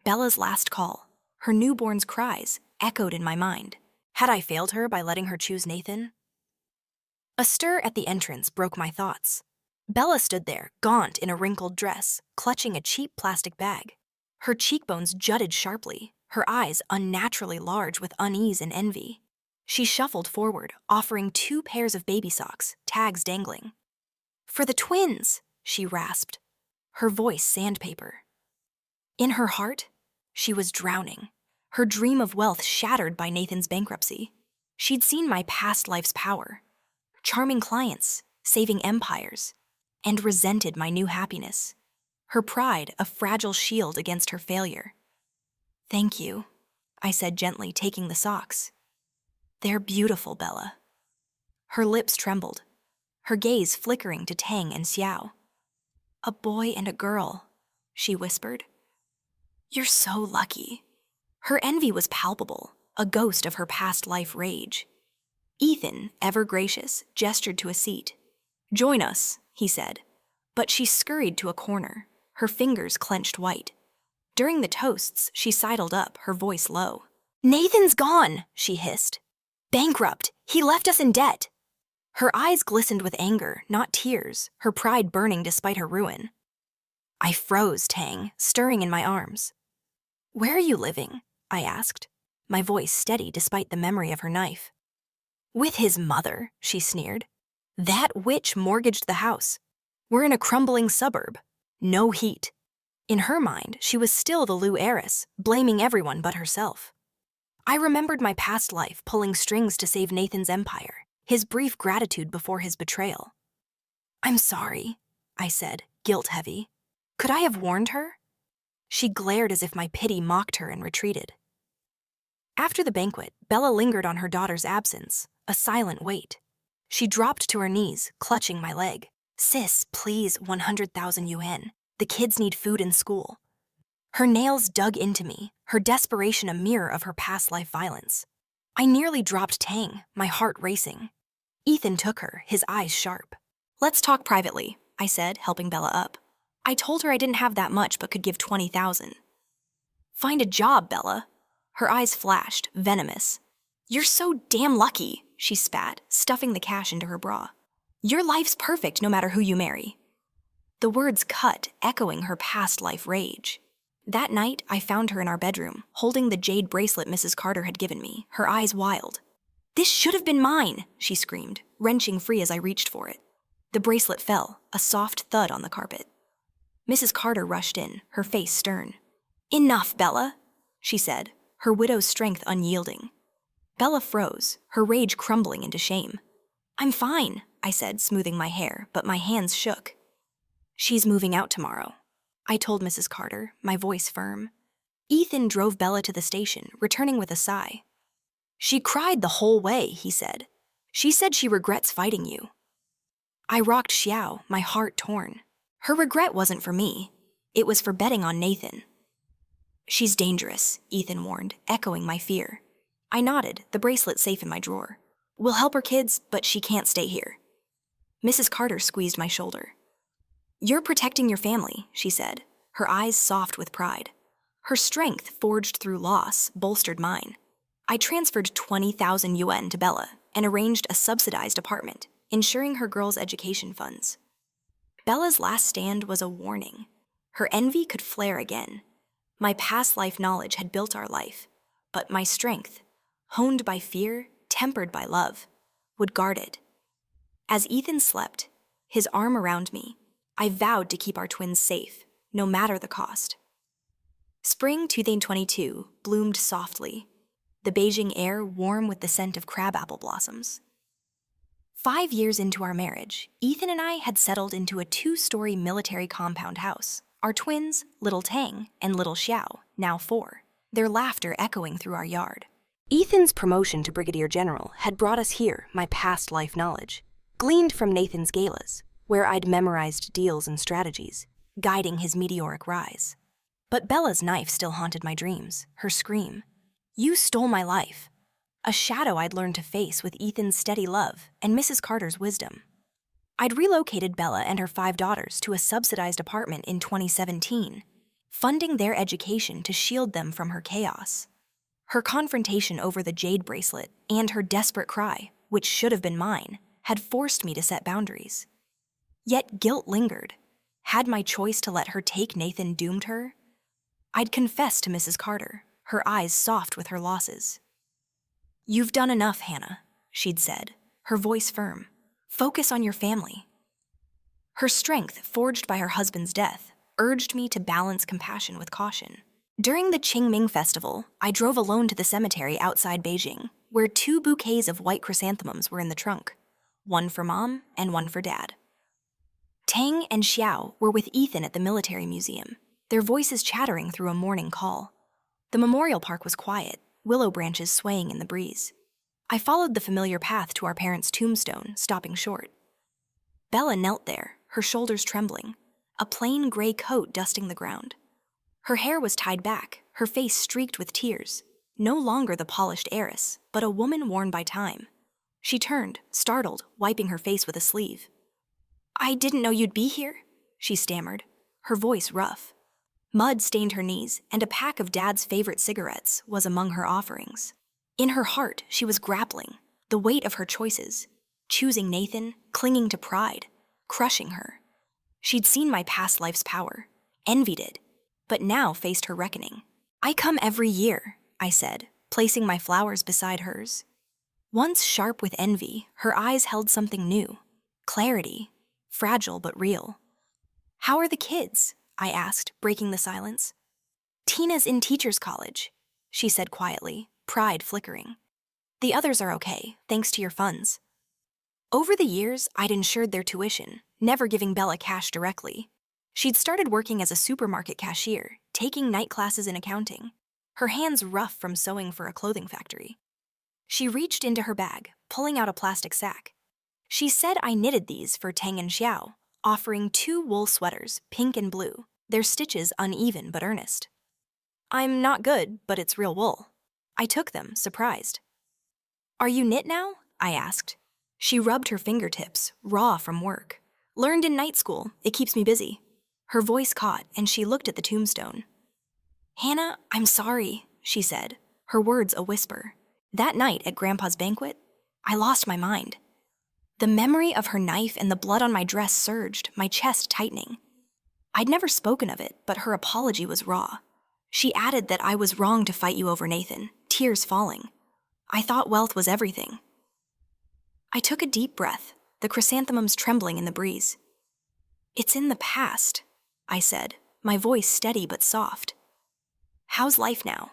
Bella's last call, her newborn's cries, echoed in my mind. Had I failed her by letting her choose Nathan? A stir at the entrance broke my thoughts. Bella stood there, gaunt in a wrinkled dress, clutching a cheap plastic bag. Her cheekbones jutted sharply, her eyes unnaturally large with unease and envy. She shuffled forward, offering 2 pairs of baby socks, tags dangling. "For the twins," she rasped, her voice sandpaper. In her heart, she was drowning, her dream of wealth shattered by Nathan's bankruptcy. She'd seen my past life's power, charming clients, saving empires, and resented my new happiness, her pride a fragile shield against her failure. "Thank you," I said gently, taking the socks. "They're beautiful, Bella." Her lips trembled, her gaze flickering to Tang and Xiao. "A boy and a girl," she whispered. "You're so lucky." Her envy was palpable, a ghost of her past life rage. Ethan, ever gracious, gestured to a seat. "Join us," he said. But she scurried to a corner, her fingers clenched white. During the toasts, she sidled up, her voice low. "Nathan's gone," she hissed. "Bankrupt. He left us in debt." Her eyes glistened with anger, not tears, her pride burning despite her ruin. I froze, Tang, stirring in my arms. "Where are you living?" I asked, my voice steady despite the memory of her knife. "With his mother," she sneered. "That witch mortgaged the house. We're in a crumbling suburb. No heat." In her mind, she was still the Liu heiress, blaming everyone but herself. I remembered my past life pulling strings to save Nathan's empire, his brief gratitude before his betrayal. "I'm sorry," I said, guilt-heavy. "Could I have warned her?" She glared as if my pity mocked her and retreated. After the banquet, Bella lingered on her daughter's absence, a silent weight. She dropped to her knees, clutching my leg. "Sis, please, 100,000 yuan. The kids need food in school." Her nails dug into me, her desperation a mirror of her past life violence. I nearly dropped Tang, my heart racing. Ethan took her, his eyes sharp. "Let's talk privately," I said, helping Bella up. I told her I didn't have that much but could give 20,000. "Find a job, Bella." Her eyes flashed, venomous. "You're so damn lucky," she spat, stuffing the cash into her bra. "Your life's perfect no matter who you marry." The words cut, echoing her past life rage. That night, I found her in our bedroom, holding the jade bracelet Mrs. Carter had given me, her eyes wild. "This should have been mine," she screamed, wrenching free as I reached for it. The bracelet fell, a soft thud on the carpet. Mrs. Carter rushed in, her face stern. "Enough, Bella," she said, her widow's strength unyielding. Bella froze, her rage crumbling into shame. "I'm fine," I said, smoothing my hair, but my hands shook. "She's moving out tomorrow," I told Mrs. Carter, my voice firm. Ethan drove Bella to the station, returning with a sigh. "She cried the whole way," he said. "She said she regrets fighting you." I rocked Xiao, my heart torn. Her regret wasn't for me. It was for betting on Nathan. "She's dangerous," Ethan warned, echoing my fear. I nodded, the bracelet safe in my drawer. "We'll help her kids, but she can't stay here." Mrs. Carter squeezed my shoulder. "You're protecting your family," she said, her eyes soft with pride. Her strength, forged through loss, bolstered mine. I transferred 20,000 yuan to Bella and arranged a subsidized apartment, ensuring her girls' education funds. Bella's last stand was a warning. Her envy could flare again. My past life knowledge had built our life, but my strength, honed by fear, tempered by love, would guard it. As Ethan slept, his arm around me, I vowed to keep our twins safe, no matter the cost. Spring 2022 bloomed softly, the Beijing air warm with the scent of crabapple blossoms. 5 years into our marriage, Ethan and I had settled into a 2-story military compound house. Our twins, little Tang and little Xiao, now 4, their laughter echoing through our yard. Ethan's promotion to brigadier general had brought us here, my past life knowledge, gleaned from Nathan's galas, where I'd memorized deals and strategies, guiding his meteoric rise. But Bella's knife still haunted my dreams, her scream. "You stole my life." A shadow I'd learned to face with Ethan's steady love and Mrs. Carter's wisdom. I'd relocated Bella and her 5 daughters to a subsidized apartment in 2017, funding their education to shield them from her chaos. Her confrontation over the jade bracelet and her desperate cry, which should have been mine, had forced me to set boundaries. Yet guilt lingered. Had my choice to let her take Nathan doomed her? I'd confessed to Mrs. Carter, her eyes soft with her losses. "You've done enough, Hannah," she'd said, her voice firm. "Focus on your family." Her strength, forged by her husband's death, urged me to balance compassion with caution. During the Qingming festival, I drove alone to the cemetery outside Beijing, where 2 bouquets of white chrysanthemums were in the trunk, one for Mom and one for Dad. Tang and Xiao were with Ethan at the military museum, their voices chattering through a morning call. The memorial park was quiet, willow branches swaying in the breeze. I followed the familiar path to our parents' tombstone, stopping short. Bella knelt there, her shoulders trembling, a plain gray coat dusting the ground. Her hair was tied back, her face streaked with tears, no longer the polished heiress, but a woman worn by time. She turned, startled, wiping her face with a sleeve. "I didn't know you'd be here," she stammered, her voice rough. Mud stained her knees, and a pack of Dad's favorite cigarettes was among her offerings. In her heart, she was grappling, the weight of her choices, choosing Nathan, clinging to pride, crushing her. She'd seen my past life's power, envied it, but now faced her reckoning. "I come every year," I said, placing my flowers beside hers. Once sharp with envy, her eyes held something new, clarity, fragile but real. "How are the kids?" I asked, breaking the silence. "Tina's in teacher's college," she said quietly, pride flickering. "The others are okay, thanks to your funds." Over the years, I'd insured their tuition, never giving Bella cash directly. She'd started working as a supermarket cashier, taking night classes in accounting, her hands rough from sewing for a clothing factory. She reached into her bag, pulling out a plastic sack. She said I knitted these for Tang and Xiao, offering 2 wool sweaters, pink and blue, their stitches uneven but earnest. "I'm not good, but it's real wool." I took them, surprised. "Are you knit now?" I asked. She rubbed her fingertips, raw from work. "Learned in night school, it keeps me busy." Her voice caught, and she looked at the tombstone. "Hannah, I'm sorry," she said, her words a whisper. That night at Grandpa's banquet, I lost my mind. The memory of her knife and the blood on my dress surged, my chest tightening. I'd never spoken of it, but her apology was raw. She added that I was wrong to fight you over Nathan, tears falling. I thought wealth was everything. I took a deep breath, the chrysanthemums trembling in the breeze. "It's in the past," I said, my voice steady but soft. "How's life now?"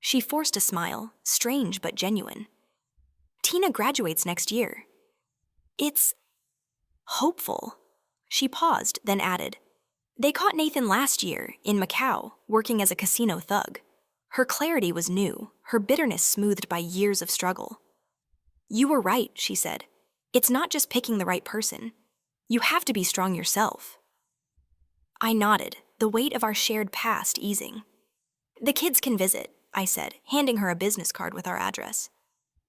She forced a smile, strange but genuine. "Tina graduates next year. It's hopeful." She paused, then added, "They caught Nathan last year, in Macau, working as a casino thug." Her clarity was new, her bitterness smoothed by years of struggle. "You were right," she said. "It's not just picking the right person. You have to be strong yourself." I nodded, the weight of our shared past easing. "The kids can visit," I said, handing her a business card with our address.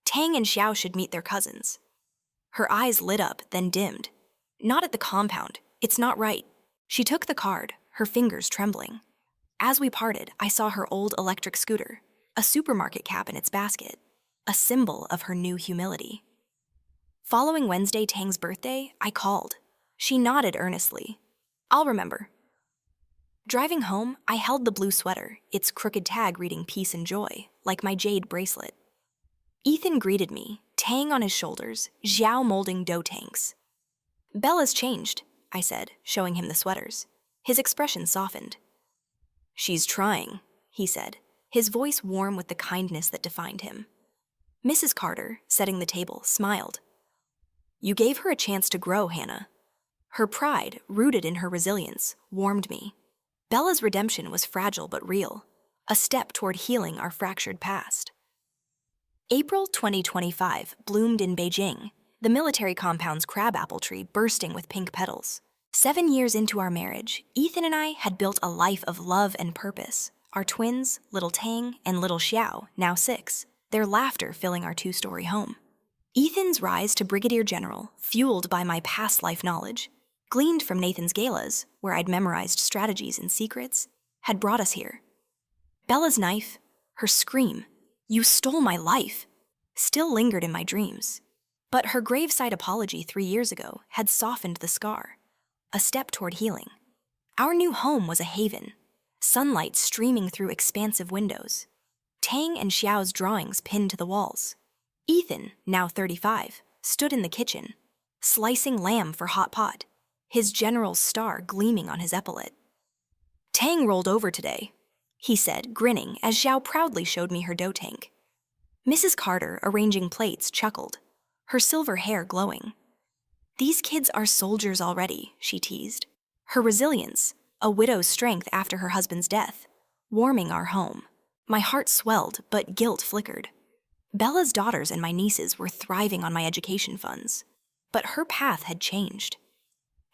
"Tang and Xiao should meet their cousins." Her eyes lit up, then dimmed. "Not at the compound. It's not right." She took the card, her fingers trembling. As we parted, I saw her old electric scooter, a supermarket cap in its basket, a symbol of her new humility. Following Wednesday Tang's birthday, I called. She nodded earnestly. "I'll remember." Driving home, I held the blue sweater, its crooked tag reading peace and joy, like my jade bracelet. Ethan greeted me, Tang on his shoulders, Xiao molding dough tanks. "Bella's changed," I said, showing him the sweaters. His expression softened. "She's trying," he said, his voice warm with the kindness that defined him. Mrs. Carter, setting the table, smiled. "You gave her a chance to grow, Hannah." Her pride, rooted in her resilience, warmed me. Bella's redemption was fragile but real, a step toward healing our fractured past. April 2025 bloomed in Beijing, the military compound's crabapple tree bursting with pink petals. 7 years into our marriage, Ethan and I had built a life of love and purpose. Our twins, little Tang and little Xiao, now 6, their laughter filling our 2-story home. Ethan's rise to brigadier general, fueled by my past life knowledge, gleaned from Nathan's galas, where I'd memorized strategies and secrets, had brought us here. Bella's knife, her scream, "You stole my life," still lingered in my dreams. But her graveside apology 3 years ago had softened the scar, a step toward healing. Our new home was a haven, sunlight streaming through expansive windows, Tang and Xiao's drawings pinned to the walls. Ethan, now 35, stood in the kitchen, slicing lamb for hot pot, his general's star gleaming on his epaulet. "Tang rolled over today," he said, grinning as Xiao proudly showed me her dough tank. Mrs. Carter, arranging plates, chuckled, her silver hair glowing. "These kids are soldiers already," she teased. Her resilience, a widow's strength after her husband's death, warming our home. My heart swelled, but guilt flickered. Bella's daughters and my nieces were thriving on my education funds, but her path had changed.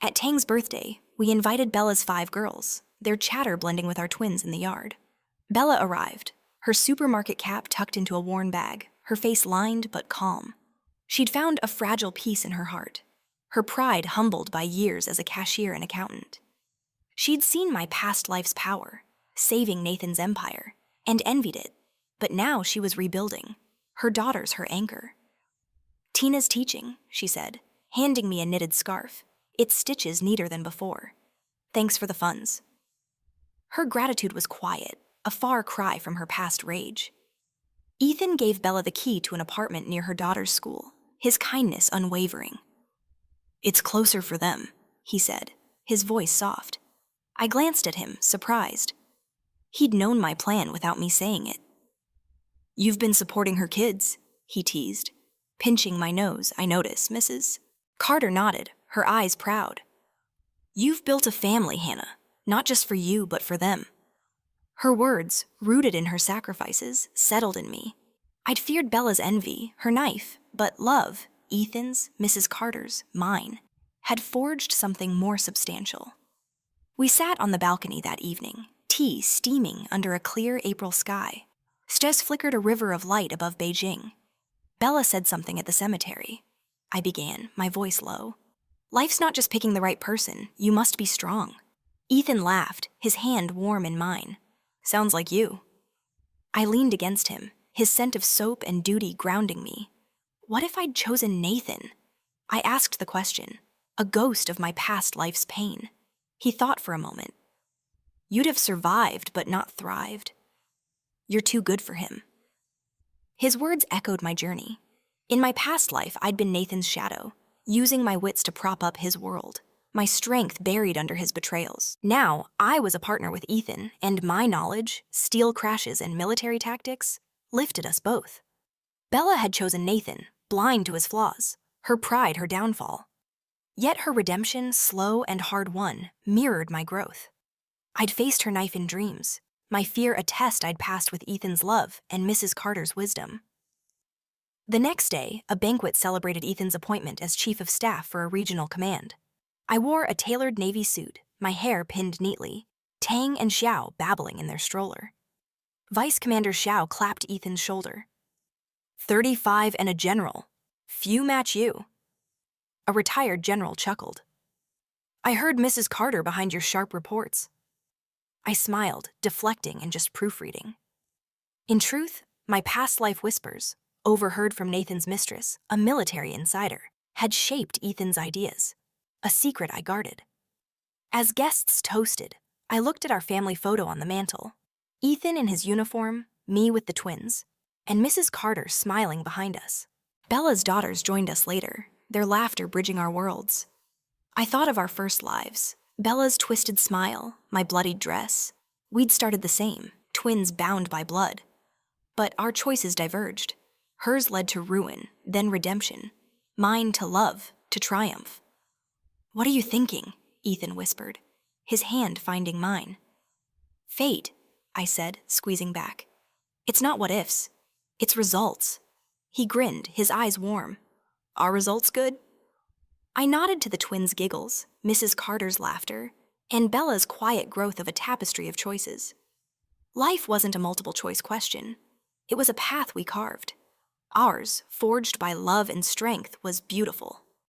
At Tang's birthday, we invited Bella's 5 girls, their chatter blending with our twins in the yard. Bella arrived, her supermarket cap tucked into a worn bag, her face lined but calm. She'd found a fragile peace in her heart, her pride humbled by years as a cashier and accountant. She'd seen my past life's power, saving Nathan's empire, and envied it, but now she was rebuilding, her daughters her anchor. "Tina's teaching," she said, handing me a knitted scarf, its stitches neater than before. "Thanks for the funds." Her gratitude was quiet, a far cry from her past rage. Ethan gave Bella the key to an apartment near her daughter's school, his kindness unwavering. "It's closer for them," he said, his voice soft. I glanced at him, surprised. He'd known my plan without me saying it. "You've been supporting her kids," he teased. Pinching my nose, I notice, Mrs. Carter nodded, her eyes proud. "You've built a family, Hannah, not just for you, but for them." Her words, rooted in her sacrifices, settled in me. I'd feared Bella's envy, her knife, but love, Ethan's, Mrs. Carter's, mine, had forged something more substantial. We sat on the balcony that evening, tea steaming under a clear April sky. Stars flickered a river of light above Beijing. Bella said something at the cemetery. I began, my voice low. "Life's not just picking the right person, you must be strong." Ethan laughed, his hand warm in mine. "Sounds like you." I leaned against him, his scent of soap and duty grounding me. What if I'd chosen Nathan? I asked the question, a ghost of my past life's pain. He thought for a moment. "You'd have survived, but not thrived. You're too good for him." His words echoed my journey. In my past life, I'd been Nathan's shadow, using my wits to prop up his world, my strength buried under his betrayals. Now, I was a partner with Ethan, and my knowledge, steel crashes and military tactics, lifted us both. Bella had chosen Nathan, blind to his flaws, her pride her downfall. Yet her redemption, slow and hard-won, mirrored my growth. I'd faced her knife in dreams, my fear a test I'd passed with Ethan's love and Mrs. Carter's wisdom. The next day, a banquet celebrated Ethan's appointment as chief of staff for a regional command. I wore a tailored navy suit, my hair pinned neatly, Tang and Xiao babbling in their stroller. Vice Commander Xiao clapped Ethan's shoulder. 35 and a general. Few match you." A retired general chuckled. "I heard Mrs. Carter behind your sharp reports." I smiled, deflecting and just proofreading. In truth, my past life whispers, overheard from Nathan's mistress, a military insider, had shaped Ethan's ideas, a secret I guarded. As guests toasted, I looked at our family photo on the mantel. Ethan in his uniform, me with the twins, and Mrs. Carter smiling behind us. Bella's daughters joined us later, their laughter bridging our worlds. I thought of our first lives, Bella's twisted smile, my bloodied dress. We'd started the same, twins bound by blood. But our choices diverged. Hers led to ruin, then redemption. Mine to love, to triumph. "What are you thinking?" Ethan whispered, his hand finding mine. "Fate," I said, squeezing back. "It's not what ifs. It's results." He grinned, his eyes warm. "Are results good?" I nodded to the twins' giggles, Mrs. Carter's laughter, and Bella's quiet growth of a tapestry of choices. Life wasn't a multiple-choice question. It was a path we carved. Ours, forged by love and strength, was beautiful.